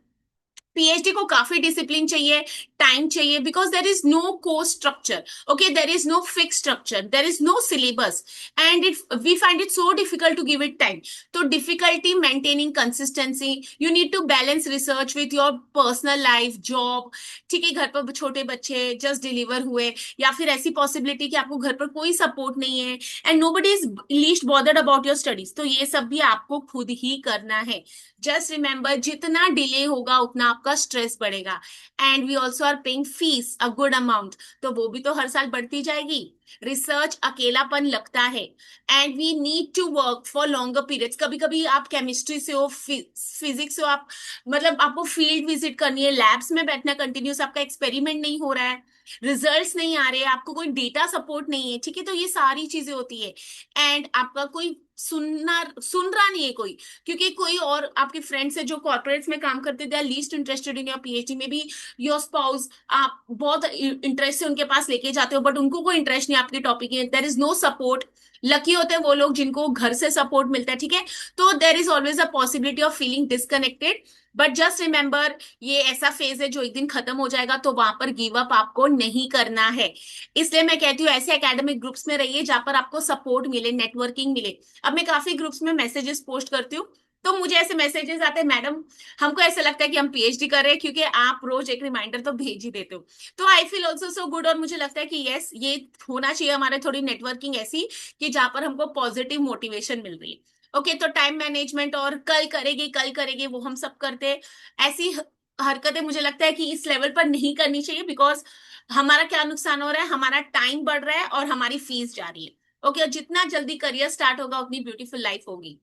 पीएचडी को काफी डिसिप्लिन चाहिए, टाइम चाहिए, because there is no course structure. Okay. There is no fix structure, there is no syllabus, and it we find it so difficult to give it time. तो difficulty maintaining consistency. You need to balance research with your personal life, job. ठीक है. घर पर छोटे बच्चे just deliver हुए, या फिर ऐसी पॉसिबिलिटी कि आपको घर पर कोई सपोर्ट नहीं है, and nobody is least bothered about your studies, तो ये सब भी आपको खुद ही करना है. जस्ट रिमेंबर जितना डिले होगा उतना आपका स्ट्रेस बढ़ेगा. And we also are paying fees a good amount, तो वो भी तो हर साल बढ़ती जाएगी. रिसर्च अकेलापन लगता है, and we need to work for longer periods. कभी कभी आप केमिस्ट्री से हो, फिजिक्स से हो, आप मतलब आपको फील्ड विजिट करनी है, लैब्स में बैठना कंटिन्यूस, आपका एक्सपेरिमेंट नहीं हो रहा है, रिजल्ट्स नहीं आ रहे, आपको कोई डेटा सपोर्ट नहीं है. ठीक है. तो ये सारी चीजें होती है, एंड आपका कोई सुन रहा नहीं है कोई, क्योंकि कोई और आपके फ्रेंड्स है जो कॉर्पोरेट्स में काम करते, they are least interested in your PhD में भी. योर स्पाउस, आप बहुत इंटरेस्ट से उनके पास लेके जाते हो, बट उनको कोई इंटरेस्ट नहीं आपके टॉपिक में. There is no support. Lucky होते हैं वो लोग जिनको घर से सपोर्ट मिलता है. ठीक है. तो there is always a possibility of feeling disconnected, but just remember ये ऐसा फेज है जो एक दिन खत्म हो जाएगा, तो वहां पर गिव अप आपको नहीं करना है. इसलिए मैं कहती हूँ ऐसे एकेडमिक ग्रुप्स में रहिए जहां पर आपको सपोर्ट मिले, नेटवर्किंग मिले. अब मैं काफी ग्रुप्स में मैसेजेस पोस्ट करती हूँ तो मुझे ऐसे मैसेजेस आते हैं, मैडम हमको ऐसा लगता है कि हम पीएचडी कर रहे हैं क्योंकि आप रोज एक रिमाइंडर तो भेज ही देते हो। तो I feel also so good, और मुझे लगता है कि यस, ये होना चाहिए हमारे थोड़ी नेटवर्किंग ऐसी कि जहां पर हमको पॉजिटिव मोटिवेशन मिल रही है। ओके, तो टाइम मैनेजमेंट और कल करेगी वो हम सब करते हैं। ऐसी हरकतें मुझे लगता है कि इस लेवल पर नहीं करनी चाहिए, बिकॉज हमारा क्या नुकसान हो रहा है, हमारा टाइम बढ़ रहा है और हमारी फीस जा रही है। ओके, और जितना जल्दी करियर स्टार्ट होगा उतनी ब्यूटीफुल लाइफ होगी।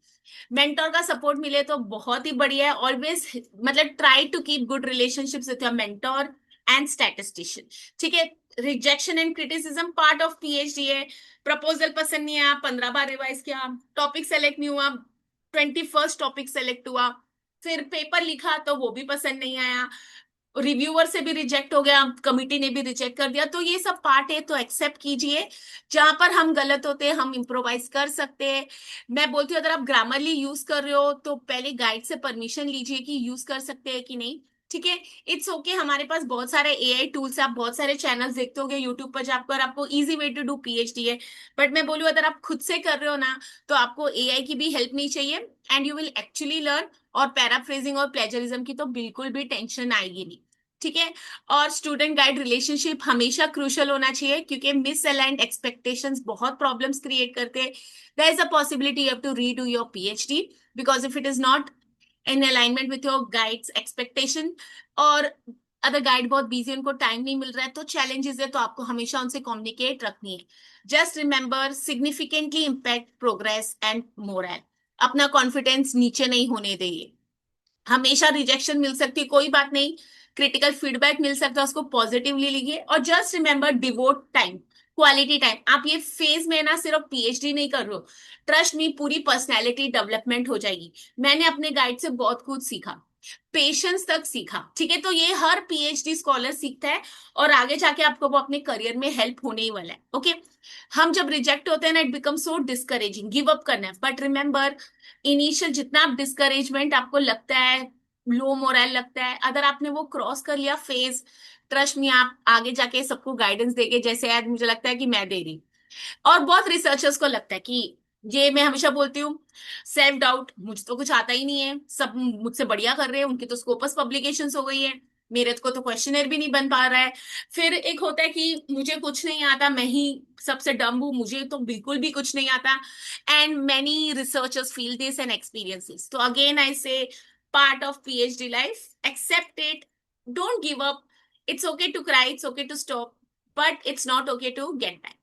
मेंटोर का सपोर्ट मिले तो बहुत ही बढ़िया है। ऑलवेज मतलब try to keep good relationships with your mentor and statistician. ठीक है, rejection and criticism part of PhD है। प्रपोजल पसंद नहीं आया, 15 बार रिवाइज किया, टॉपिक सेलेक्ट नहीं हुआ, 21st टॉपिक सेलेक्ट हुआ, फिर पेपर लिखा तो वो भी पसंद नहीं आया, रिव्यूअर से भी रिजेक्ट हो गया, कमिटी ने भी रिजेक्ट कर दिया, तो ये सब पार्ट है, तो एक्सेप्ट कीजिए। जहां पर हम गलत होते हैं हम इम्प्रोवाइज कर सकते हैं। मैं बोलती हूँ अगर आप ग्रामरली यूज कर रहे हो तो पहले गाइड से परमिशन लीजिए कि यूज कर सकते हैं कि नहीं। ठीक है, इट्स ओके, हमारे पास बहुत सारे एआई टूल्स, आप बहुत सारे चैनल्स देखते होंगे यूट्यूब पर जाकर, आपको easy way to do PhD है। बट मैं बोलूँ अगर आप खुद से कर रहे हो ना, तो आपको एआई की भी हेल्प नहीं चाहिए, and you will actually learn. और पैराफ्रेजिंग और प्लेजरिज्म की तो बिल्कुल भी टेंशन आएगी नहीं। ठीक है, और स्टूडेंट गाइड रिलेशनशिप हमेशा क्रूशल होना चाहिए, क्योंकि मिस अलाइंड एक्सपेक्टेशंस बहुत प्रॉब्लम्स क्रिएट करते हैं। There is a possibility you have to redo your PhD, because if it is not in alignment with your guide's expectation, और अदर गाइड बहुत busy, उनको टाइम नहीं मिल रहा है, तो चैलेंजेस है, तो आपको हमेशा उनसे कम्युनिकेट रखनी है। Just remember, significantly impact progress and moral. अपना कॉन्फिडेंस नीचे नहीं होने देइए। हमेशा रिजेक्शन मिल सकती है, कोई बात नहीं, क्रिटिकल फीडबैक मिल सकता है, उसको पॉजिटिवली लीजिए। और just remember, devote time, quality time. आप ये फेज में ना सिर्फ पीएचडी नहीं कर रहे हो, ट्रस्ट मी, पूरी पर्सनैलिटी डेवलपमेंट हो जाएगी। मैंने अपने गाइड से बहुत कुछ सीखा, पेशेंस तक सीखा। ठीक है, तो ये हर पीएचडी स्कॉलर सीखता है, और आगे जाके आपको वो अपने करियर में हेल्प होने ही वाला है। ओके, हम जब रिजेक्ट होते हैं ना, it become so discouraging, give up करना है। बट रिमेंबर, इनिशियल जितना आप डिस्करेजमेंट आपको लगता है, लो मोरल लगता है, अगर आपने वो क्रॉस कर लिया फेज, ट्रस्ट में आप आगे जाके सबको गाइडेंस देंगे, जैसे आज मुझे लगता है कि मैं दे रही। और बहुत रिसर्चर्स को लगता है कि, ये मैं हमेशा बोलती हूँ, सेल्फ डाउट, मुझे तो कुछ आता ही नहीं है, सब मुझसे बढ़िया कर रहे हैं, उनकी तो स्कोपस पब्लिकेशंस हो गई है, मेरे को तो क्वेश्चनर भी नहीं बन पा रहा है। फिर एक होता है कि मुझे कुछ नहीं आता, मैं ही सबसे डम हूँ, मुझे तो बिल्कुल भी कुछ नहीं आता। And many researchers feel this and experiences. तो again I say, part of PhD life, accept it, don't give up. It's okay to cry, it's okay to stop, but it's not okay to get back.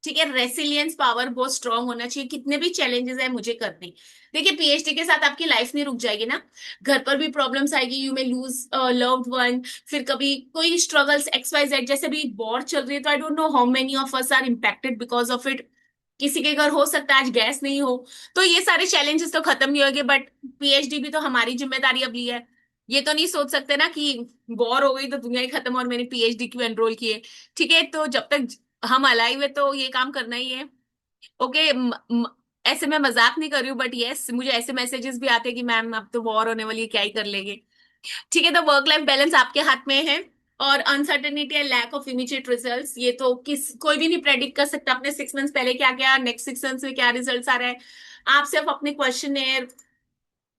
ठीक है, resilience power बहुत strong होना चाहिए, कितने भी challenges है मुझे करने। देखिए, पीएचडी के साथ आपकी लाइफ नहीं रुक जाएगी ना, घर पर भी प्रॉब्लम्स आएगी, you may lose loved one, फिर कभी कोई स्ट्रगल्स एक्स वाई जेड, जैसे भी वॉर चल रही है, तो I don't know how many of us are impacted because of it. किसी के घर हो सकता है आज गैस नहीं हो, तो ये सारे चैलेंजेस तो खत्म नहीं होंगे, बट पीएचडी भी तो हमारी जिम्मेदारी अब ली है। ये तो नहीं सोच सकते ना कि वॉर हो गई तो दुनिया ही खत्म और मैंने पीएचडी क्यों एनरोल किए। ठीक है, तो जब तक हम अलाइव है तो ये काम करना ही है। ओके, ऐसे मैं मजाक नहीं कर रही हूँ, बट यस, मुझे ऐसे मैसेजेस भी आते हैं कि मैम अब तो वॉर होने वाली है, क्या ही कर लेंगे। ठीक है, तो वर्क लाइफ बैलेंस आपके हाथ में है। और uncertainty and lack of immediate results, ये तो कोई भी नहीं प्रेडिक्ट कर सकता अपने 6 मंथ्स पहले क्या क्या, नेक्स्ट 6 मंथ्स में क्या रिजल्ट आ रहा है। आप सिर्फ अपने क्वेश्चन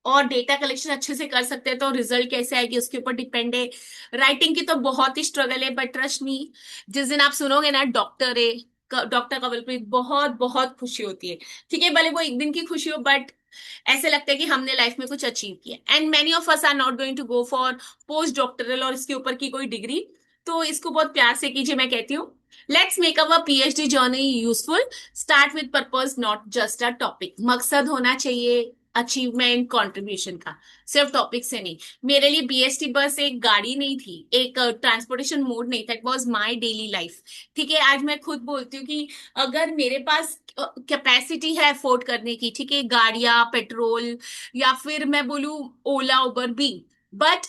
और डेटा कलेक्शन अच्छे से कर सकते हैं, तो रिजल्ट कैसे आएगी उसके ऊपर डिपेंड है। राइटिंग की तो बहुत ही स्ट्रगल है, बट ट्रस्ट मी, जिस दिन आप सुनोगे ना डॉक्टर है, डॉक्टर कवलप्रीत, बहुत बहुत खुशी होती है। ठीक है, भले वो एक दिन की खुशी हो, बट ऐसे लगता है कि हमने लाइफ में कुछ अचीव किया। And many of us are not going to go for post doctoral और इसके ऊपर की कोई डिग्री, तो इसको बहुत प्यार से कीजिए, मैं कहती हूँ। Let's make our PhD journey useful. Start with purpose, not just a topic. मकसद होना चाहिए अचीवमेंट कंट्रीब्यूशन का, सिर्फ टॉपिक से नहीं। मेरे लिए बीएसटी बस एक गाड़ी नहीं थी, एक ट्रांसपोर्टेशन मोड नहीं था, it was my daily life. ठीक है, आज मैं खुद बोलती हूँ कि अगर मेरे पास कैपेसिटी है अफोर्ड करने की, ठीक है, गाड़ियां, पेट्रोल, या फिर मैं बोलूँ ओला उबर भी, बट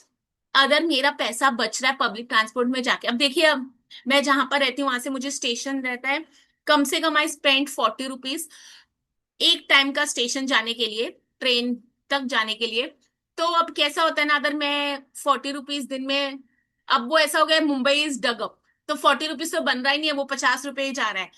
अगर मेरा पैसा बच रहा है पब्लिक ट्रांसपोर्ट में जाके, अब देखिए, अब मैं जहां पर रहती हूँ वहां से मुझे स्टेशन रहता है, कम से कम आई स्पेंड 40 रुपीज एक टाइम का स्टेशन जाने के लिए, ट्रेन तक जाने के लिए। तो अब कैसा होता है ना, अगर मैं 40 रुपीज दिन में, अब वो ऐसा हो गया मुंबई इज डग अप, तो 40 रुपीज तो बन रहा ही नहीं है, वो 50 रुपए ही जा रहा है।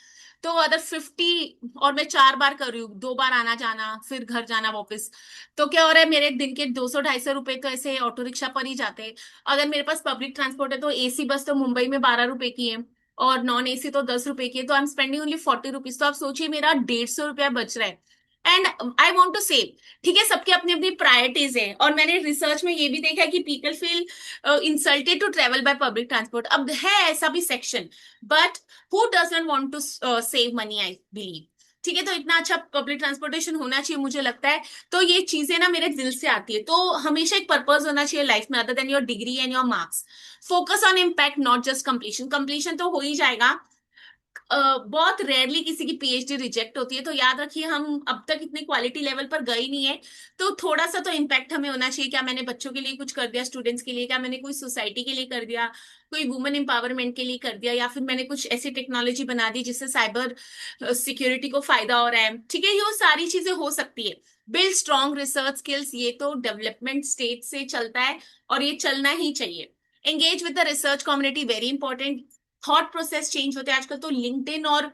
तो अगर 50 और मैं 4 बार कर रही हूँ, 2 बार आना जाना फिर घर जाना वापस, तो क्या हो रहा है मेरे दिन के 200-250 रुपए तो ऐसे ऑटो रिक्शा पर ही जाते हैं। अगर मेरे पास पब्लिक ट्रांसपोर्ट है तो एसी बस तो मुंबई में 12 रुपए की है और नॉन एसी तो 10 रुपए की है, तो I am spending only 40 rupees. तो आप सोचिए मेरा 150 रुपया बच रहा है। And I want to save. ठीक है, सबकी अपनी अपनी प्रायोरिटीज है, और मैंने रिसर्च में ये भी देखा है कि people feel insulted to travel by public transport. अब है ऐसा भी section, but who does not want to save money, I believe. ठीक है, तो इतना अच्छा पब्लिक ट्रांसपोर्टेशन होना चाहिए मुझे लगता है। तो ये चीजें ना मेरे दिल से आती है। तो हमेशा एक पर्पस होना चाहिए लाइफ में other than your degree and your marks. Focus on impact, not just completion. Completion तो हो ही जाएगा। बहुत रेयरली किसी की पीएचडी रिजेक्ट होती है, तो याद रखिए हम अब तक इतने क्वालिटी लेवल पर गए नहीं है। तो थोड़ा सा तो इम्पैक्ट हमें होना चाहिए। क्या मैंने बच्चों के लिए कुछ कर दिया, स्टूडेंट्स के लिए, क्या मैंने कोई सोसाइटी के लिए कर दिया, कोई वुमेन एम्पावरमेंट के लिए कर दिया, या फिर मैंने कुछ ऐसी टेक्नोलॉजी बना दी जिससे साइबर सिक्योरिटी को फायदा हो रहा है। ठीक है, ये वो सारी चीजें हो सकती है। बिल्ड स्ट्रॉन्ग रिसर्च स्किल्स, ये तो डेवलपमेंट स्टेज से चलता है और ये चलना ही चाहिए। Engage with the research community, very important. Thought process change होते हैं आजकल तो। लिंक्डइन और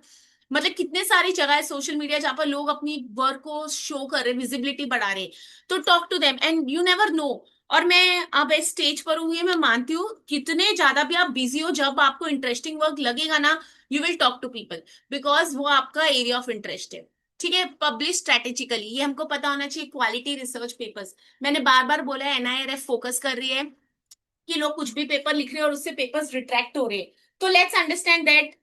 मतलब कितने सारी जगह है सोशल मीडिया जहां पर लोग अपनी वर्क को शो कर रहे, विजिबिलिटी बढ़ा रहे। तो talk to them and you never know. और मैं अब इस स्टेज पर हूँ, ये मैं मानती हूँ, कितने ज्यादा भी आप बिजी हो, जब आपको इंटरेस्टिंग वर्क लगेगा ना, you will talk to people, because वो आपका एरिया ऑफ इंटरेस्ट है। ठीक है, पब्लिश स्ट्रेटेजिकली, ये हमको पता होना चाहिए। क्वालिटी रिसर्च पेपर्स, मैंने बार बार बोला है, एनआईआरएफ फोकस कर रही है कि लोग कुछ भी पेपर लिख रहे हैं और उससे पेपर्स रिट्रैक्ट हो रहे हैं। तो लेट्स अंडरस्टैंड दैट,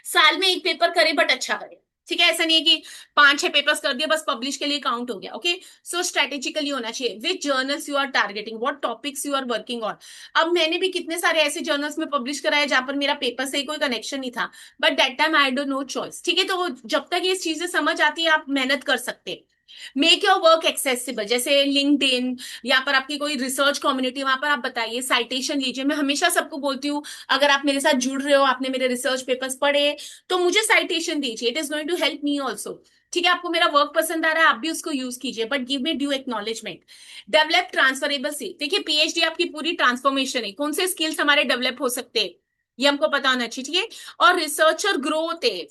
साल में एक पेपर करे बट अच्छा करे। ठीक है, ऐसा नहीं है कि 5-6 पेपर्स कर दिया बस पब्लिश के लिए काउंट हो गया। ओके, सो स्ट्रेटेजिकली होना चाहिए। Which journals you are targeting, what topics you are working on. अब मैंने भी कितने सारे ऐसे जर्नल्स में पब्लिश कराया जहां पर मेरा पेपर से ही कोई कनेक्शन नहीं था, but that time I don't no choice. ठीक है, तो जब तक ये चीजें समझ आती है आप मेहनत कर सकते हैं। मेक योर वर्क एक्सेसिबल, जैसे लिंक्डइन या पर आपकी कोई रिसर्च कम्युनिटी, वहां पर आप बताइए, साइटेशन लीजिए। मैं हमेशा सबको बोलती हूँ, अगर आप मेरे साथ जुड़ रहे हो, आपने मेरे रिसर्च पेपर्स पढ़े, तो मुझे साइटेशन दीजिए। It is going to help me also. ठीक है, आपको मेरा वर्क पसंद आ रहा है, आप भी उसको यूज कीजिए, but give me due acknowledgement. Develop transferable skill, देखिए पीएचडी आपकी पूरी ट्रांसफॉर्मेशन है। कौन से स्किल्स हमारे डेवलप हो सकते हैं, ये हमको पता होना चाहिए। ठीक है, और रिसर्चर ग्रोथ है।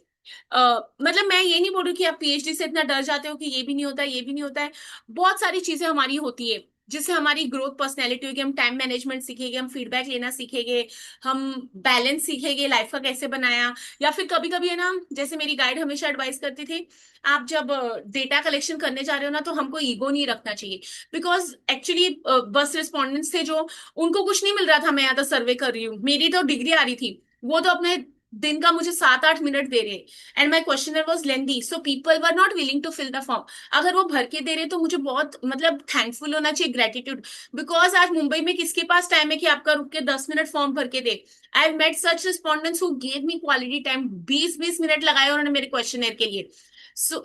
मतलब मैं ये नहीं बोल रही कि आप पीएचडी से इतना डर जाते हो कि ये भी नहीं होता है, ये भी नहीं होता है। बहुत सारी चीजें हमारी होती है जिससे हमारी ग्रोथ पर्सनैलिटी होगी। हम टाइम मैनेजमेंट सीखेंगे, हम फीडबैक लेना सीखेंगे, हम बैलेंस सीखेंगे, लाइफ का कैसे बनाया। या फिर कभी कभी है ना, जैसे मेरी गाइड हमेशा एडवाइस करती थी, आप जब डेटा कलेक्शन करने जा रहे हो ना, तो हमको ईगो नहीं रखना चाहिए। बिकॉज एक्चुअली बस रिस्पॉन्डेंट्स थे जो, उनको कुछ नहीं मिल रहा था, मैं यहाँ तो सर्वे कर रही हूँ, मेरी तो डिग्री आ रही थी, वो तो अपने दिन का मुझे 7-8 मिनट दे रहे। And my questionnaire was lengthy, so people were not willing to fill the form. अगर वो भर के दे रहे तो मुझे बहुत मतलब थैंकफुल होना चाहिए, ग्रेटिट्यूड। बिकॉज आज मुंबई में किसके पास टाइम है कि आपका रुक के 10 मिनट फॉर्म भर के दे। I met such respondents who gave me quality time, 20-20 minute लगाए उन्होंने मेरे क्वेश्चनर के लिए।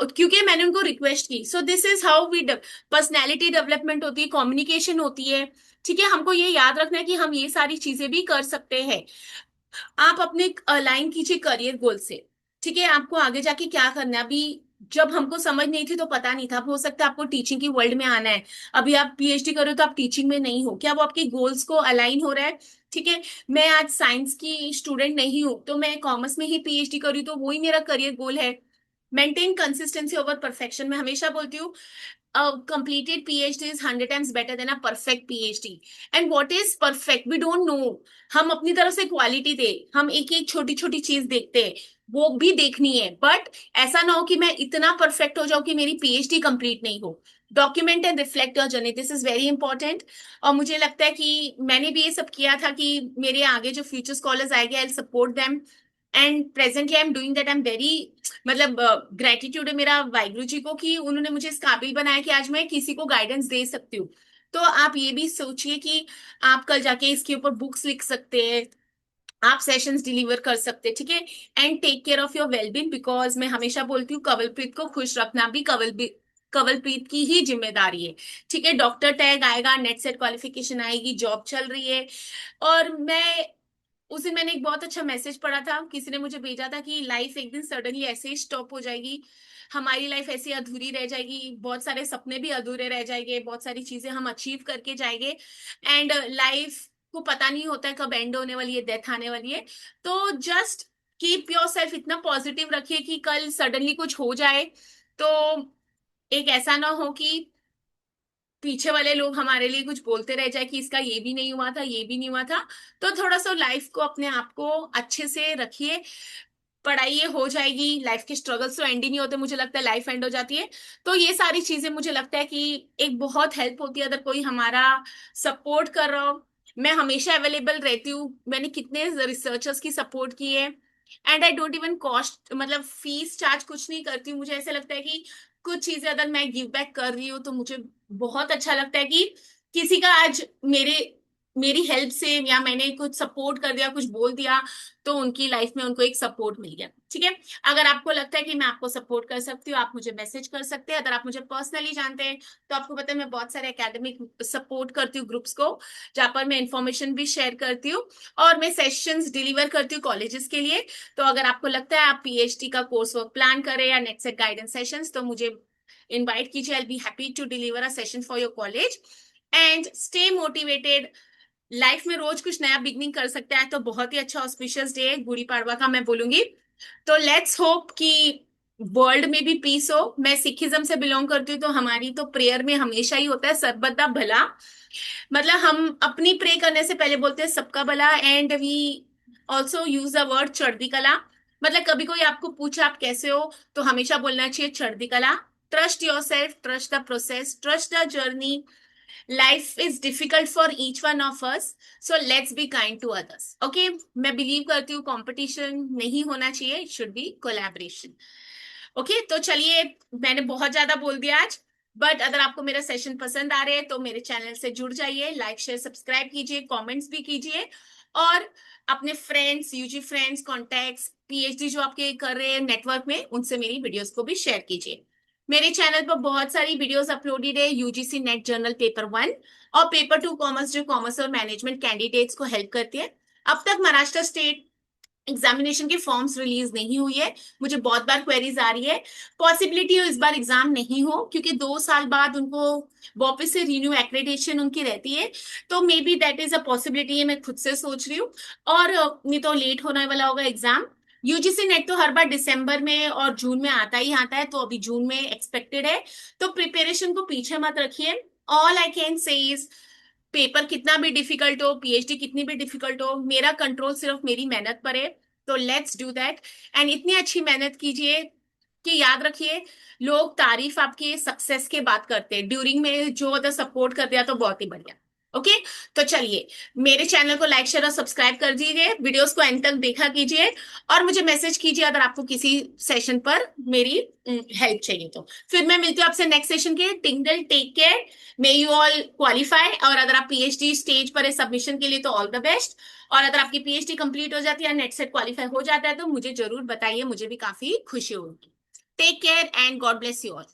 क्योंकि मैंने उनको रिक्वेस्ट की। So this is how we, personality development होती है, कम्युनिकेशन होती है। ठीक है, हमको ये याद रखना है कि हम ये सारी चीजें भी कर सकते हैं। आप अपने अलाइन कीजिए करियर गोल से। ठीक है, आपको आगे जाके क्या करना है। अभी जब हमको समझ नहीं थी तो पता नहीं था, अब हो सकता है आपको टीचिंग की वर्ल्ड में आना है। अभी आप पीएचडी करो तो आप टीचिंग में नहीं हो, क्या वो आपके गोल्स को अलाइन हो रहा है। ठीक है, मैं आज साइंस की स्टूडेंट नहीं हूं तो मैं कॉमर्स में ही पीएचडी करी, तो वही मेरा करियर गोल है। मेंटेन कंसिस्टेंसी ओवर परफेक्शन, मैं हमेशा बोलती हूँ, a completed PhD is 100 times better than a perfect PhD. And what is perfect? We don't know. हम अपनी तरफ से क्वालिटी दे, हम एक एक छोटी छोटी चीज देखते हैं, वो भी देखनी है। बट ऐसा ना हो कि मैं इतना परफेक्ट हो जाऊं कि मेरी पीएचडी कंप्लीट नहीं हो। Document and reflect your journey, this is very important. और मुझे लगता है कि मैंने भी ये सब किया था कि मेरे आगे जो फ्यूचर स्कॉलर्स आएंगे, I support them. And presently I am doing that. I am very, मतलब ग्रेटिट्यूड है मेरा वाहिगुरु जी को कि उन्होंने मुझे इस काबिल बनाया कि आज मैं किसी को गाइडेंस दे सकती हूँ। तो आप ये भी सोचिए कि आप कल जाके इसके ऊपर बुक्स लिख सकते हैं, आप सेशंस डिलीवर कर सकते हैं। ठीक है, and take care of your wellbeing, because मैं हमेशा बोलती हूँ कवलप्रीत को खुश रखना भी कवलप्रीत की ही जिम्मेदारी है। ठीक है, डॉक्टर टैग आएगा, नेट सेट क्वालिफिकेशन आएगी, जॉब चल रही है। और मैं उस दिन मैंने एक बहुत अच्छा मैसेज पढ़ा था, किसी ने मुझे भेजा था कि लाइफ एक दिन सडनली ऐसे ही स्टॉप हो जाएगी, हमारी लाइफ ऐसी अधूरी रह जाएगी, बहुत सारे सपने भी अधूरे रह जाएंगे, बहुत सारी चीजें हम अचीव करके जाएंगे। एंड लाइफ को पता नहीं होता है कब एंड होने वाली है, डेथ आने वाली है। तो जस्ट कीप योर सेल्फ इतना पॉजिटिव रखिए कि कल सडनली कुछ हो जाए तो एक ऐसा ना हो कि पीछे वाले लोग हमारे लिए कुछ बोलते रह जाए कि इसका ये भी नहीं हुआ था, ये भी नहीं हुआ था। तो थोड़ा सा लाइफ को, अपने आप को अच्छे से रखिए। पढ़ाई ये हो जाएगी, लाइफ के स्ट्रगल्स तो एंड ही नहीं होते, मुझे लगता है लाइफ एंड हो जाती है। तो ये सारी चीजें मुझे लगता है कि एक बहुत हेल्प होती है अगर कोई हमारा सपोर्ट कर रहा हो। मैं हमेशा अवेलेबल रहती हूँ, मैंने कितने रिसर्चर्स की सपोर्ट की है। And I don't even cost, मतलब फीस चार्ज कुछ नहीं करती हूँ। मुझे ऐसा लगता है कि कुछ चीजें अगर मैं गिव बैक कर रही हूँ तो मुझे बहुत अच्छा लगता है कि किसी का आज मेरी हेल्प से, या मैंने कुछ सपोर्ट कर दिया, कुछ बोल दिया, तो उनकी लाइफ में उनको एक सपोर्ट मिल गया। ठीक है। अगर आपको लगता है कि मैं आपको सपोर्ट कर सकती हूँ, आप मुझे मैसेज कर सकते हैं। अगर आप मुझे पर्सनली जानते हैं तो आपको पता है मैं बहुत सारे एकेडमिक सपोर्ट करती हूँ ग्रुप्स को, जहाँ पर मैं इंफॉर्मेशन भी शेयर करती हूँ और मैं सेशंस डिलीवर करती हूँ कॉलेजेस के लिए। तो अगर आपको लगता है आप पीएचडी का कोर्स वर्क प्लान करें या नेट सेट गाइडेंस सेशंस, तो मुझे इनवाइट कीजिए। I be happy to deliver a session for your college. And stay motivated. Life में रोज कुछ नया बिगनिंग कर सकते हैं, तो बहुत ही अच्छा ऑस्पिशियस डे है गुड़ी पाड़वा का, मैं बोलूंगी। तो लेट्स होप कि वर्ल्ड में भी पीस हो। मैं सिखिज्म से बिलोंग करती हूँ, तो हमारी तो प्रेयर में हमेशा ही होता है सर्वदा भला। मतलब हम अपनी प्रे करने से पहले बोलते हैं सबका भला। And we also use the word चढ़ती कला। मतलब कभी कोई आपको पूछे आप कैसे हो, तो हमेशा बोलना चाहिए चढ़ती कला। Trust yourself, trust the process, trust the journey. Life is difficult for each one of us, so let's be kind to others. Okay. मैं बिलीव करती हूँ कंपटीशन नहीं होना चाहिए, it should be collaboration. Okay, तो चलिए, मैंने बहुत ज्यादा बोल दिया आज। बट अगर आपको मेरा सेशन पसंद आ रहे हैं तो मेरे चैनल से जुड़ जाइए, लाइक शेयर सब्सक्राइब कीजिए, कमेंट्स भी कीजिए। और अपने friends, UG friends, contacts, PhD जो आपके कर रहे हैं नेटवर्क में, उनसे मेरी वीडियोस को भी शेयर कीजिए। मेरे चैनल पर बहुत सारी वीडियोस अपलोडेड है, यूजीसी नेट जर्नल पेपर 1 और पेपर 2 कॉमर्स, जो कॉमर्स और मैनेजमेंट कैंडिडेट्स को हेल्प करती है। अब तक महाराष्ट्र स्टेट एग्जामिनेशन के फॉर्म्स रिलीज नहीं हुई है। मुझे बहुत बार क्वेरीज आ रही है, पॉसिबिलिटी हो इस बार एग्जाम नहीं हो, क्योंकि 2 साल बाद उनको वापस से रिन्यू एक्रेडिटेशन उनकी रहती है। तो may be that is a possibility है, मैं खुद से सोच रही हूँ। और नहीं तो लेट होने वाला होगा एग्जाम। यूजीसी नेट तो हर बार दिसंबर में और जून में आता ही आता है, तो अभी जून में एक्सपेक्टेड है। तो प्रिपरेशन को पीछे मत रखिए। All I can say is, paper कितना भी डिफिकल्ट हो, पीएचडी कितनी भी डिफिकल्ट हो, मेरा कंट्रोल सिर्फ मेरी मेहनत पर है। तो लेट्स डू दैट। एंड इतनी अच्छी मेहनत कीजिए कि याद रखिए, लोग तारीफ आपके सक्सेस के बात करते हैं, ड्यूरिंग में जो अगर सपोर्ट कर दिया तो बहुत ही बढ़िया। ओके। तो चलिए, मेरे चैनल को लाइक शेयर और सब्सक्राइब कर दीजिए, वीडियोस को एंड तक देखा कीजिए, और मुझे मैसेज कीजिए अगर आपको किसी सेशन पर मेरी हेल्प चाहिए तो। फिर मैं मिलती हूँ आपसे नेक्स्ट सेशन के। टिंगल take care, may you all qualify. और अगर आप पीएचडी स्टेज पर है सबमिशन के लिए, तो ऑल द बेस्ट। और अगर आपकी पीएचडी कंप्लीट हो जाती है, नेट सेट क्वालिफाई हो जाता है, तो मुझे जरूर बताइए, मुझे भी काफी खुशी होगी। Take care and God bless you all.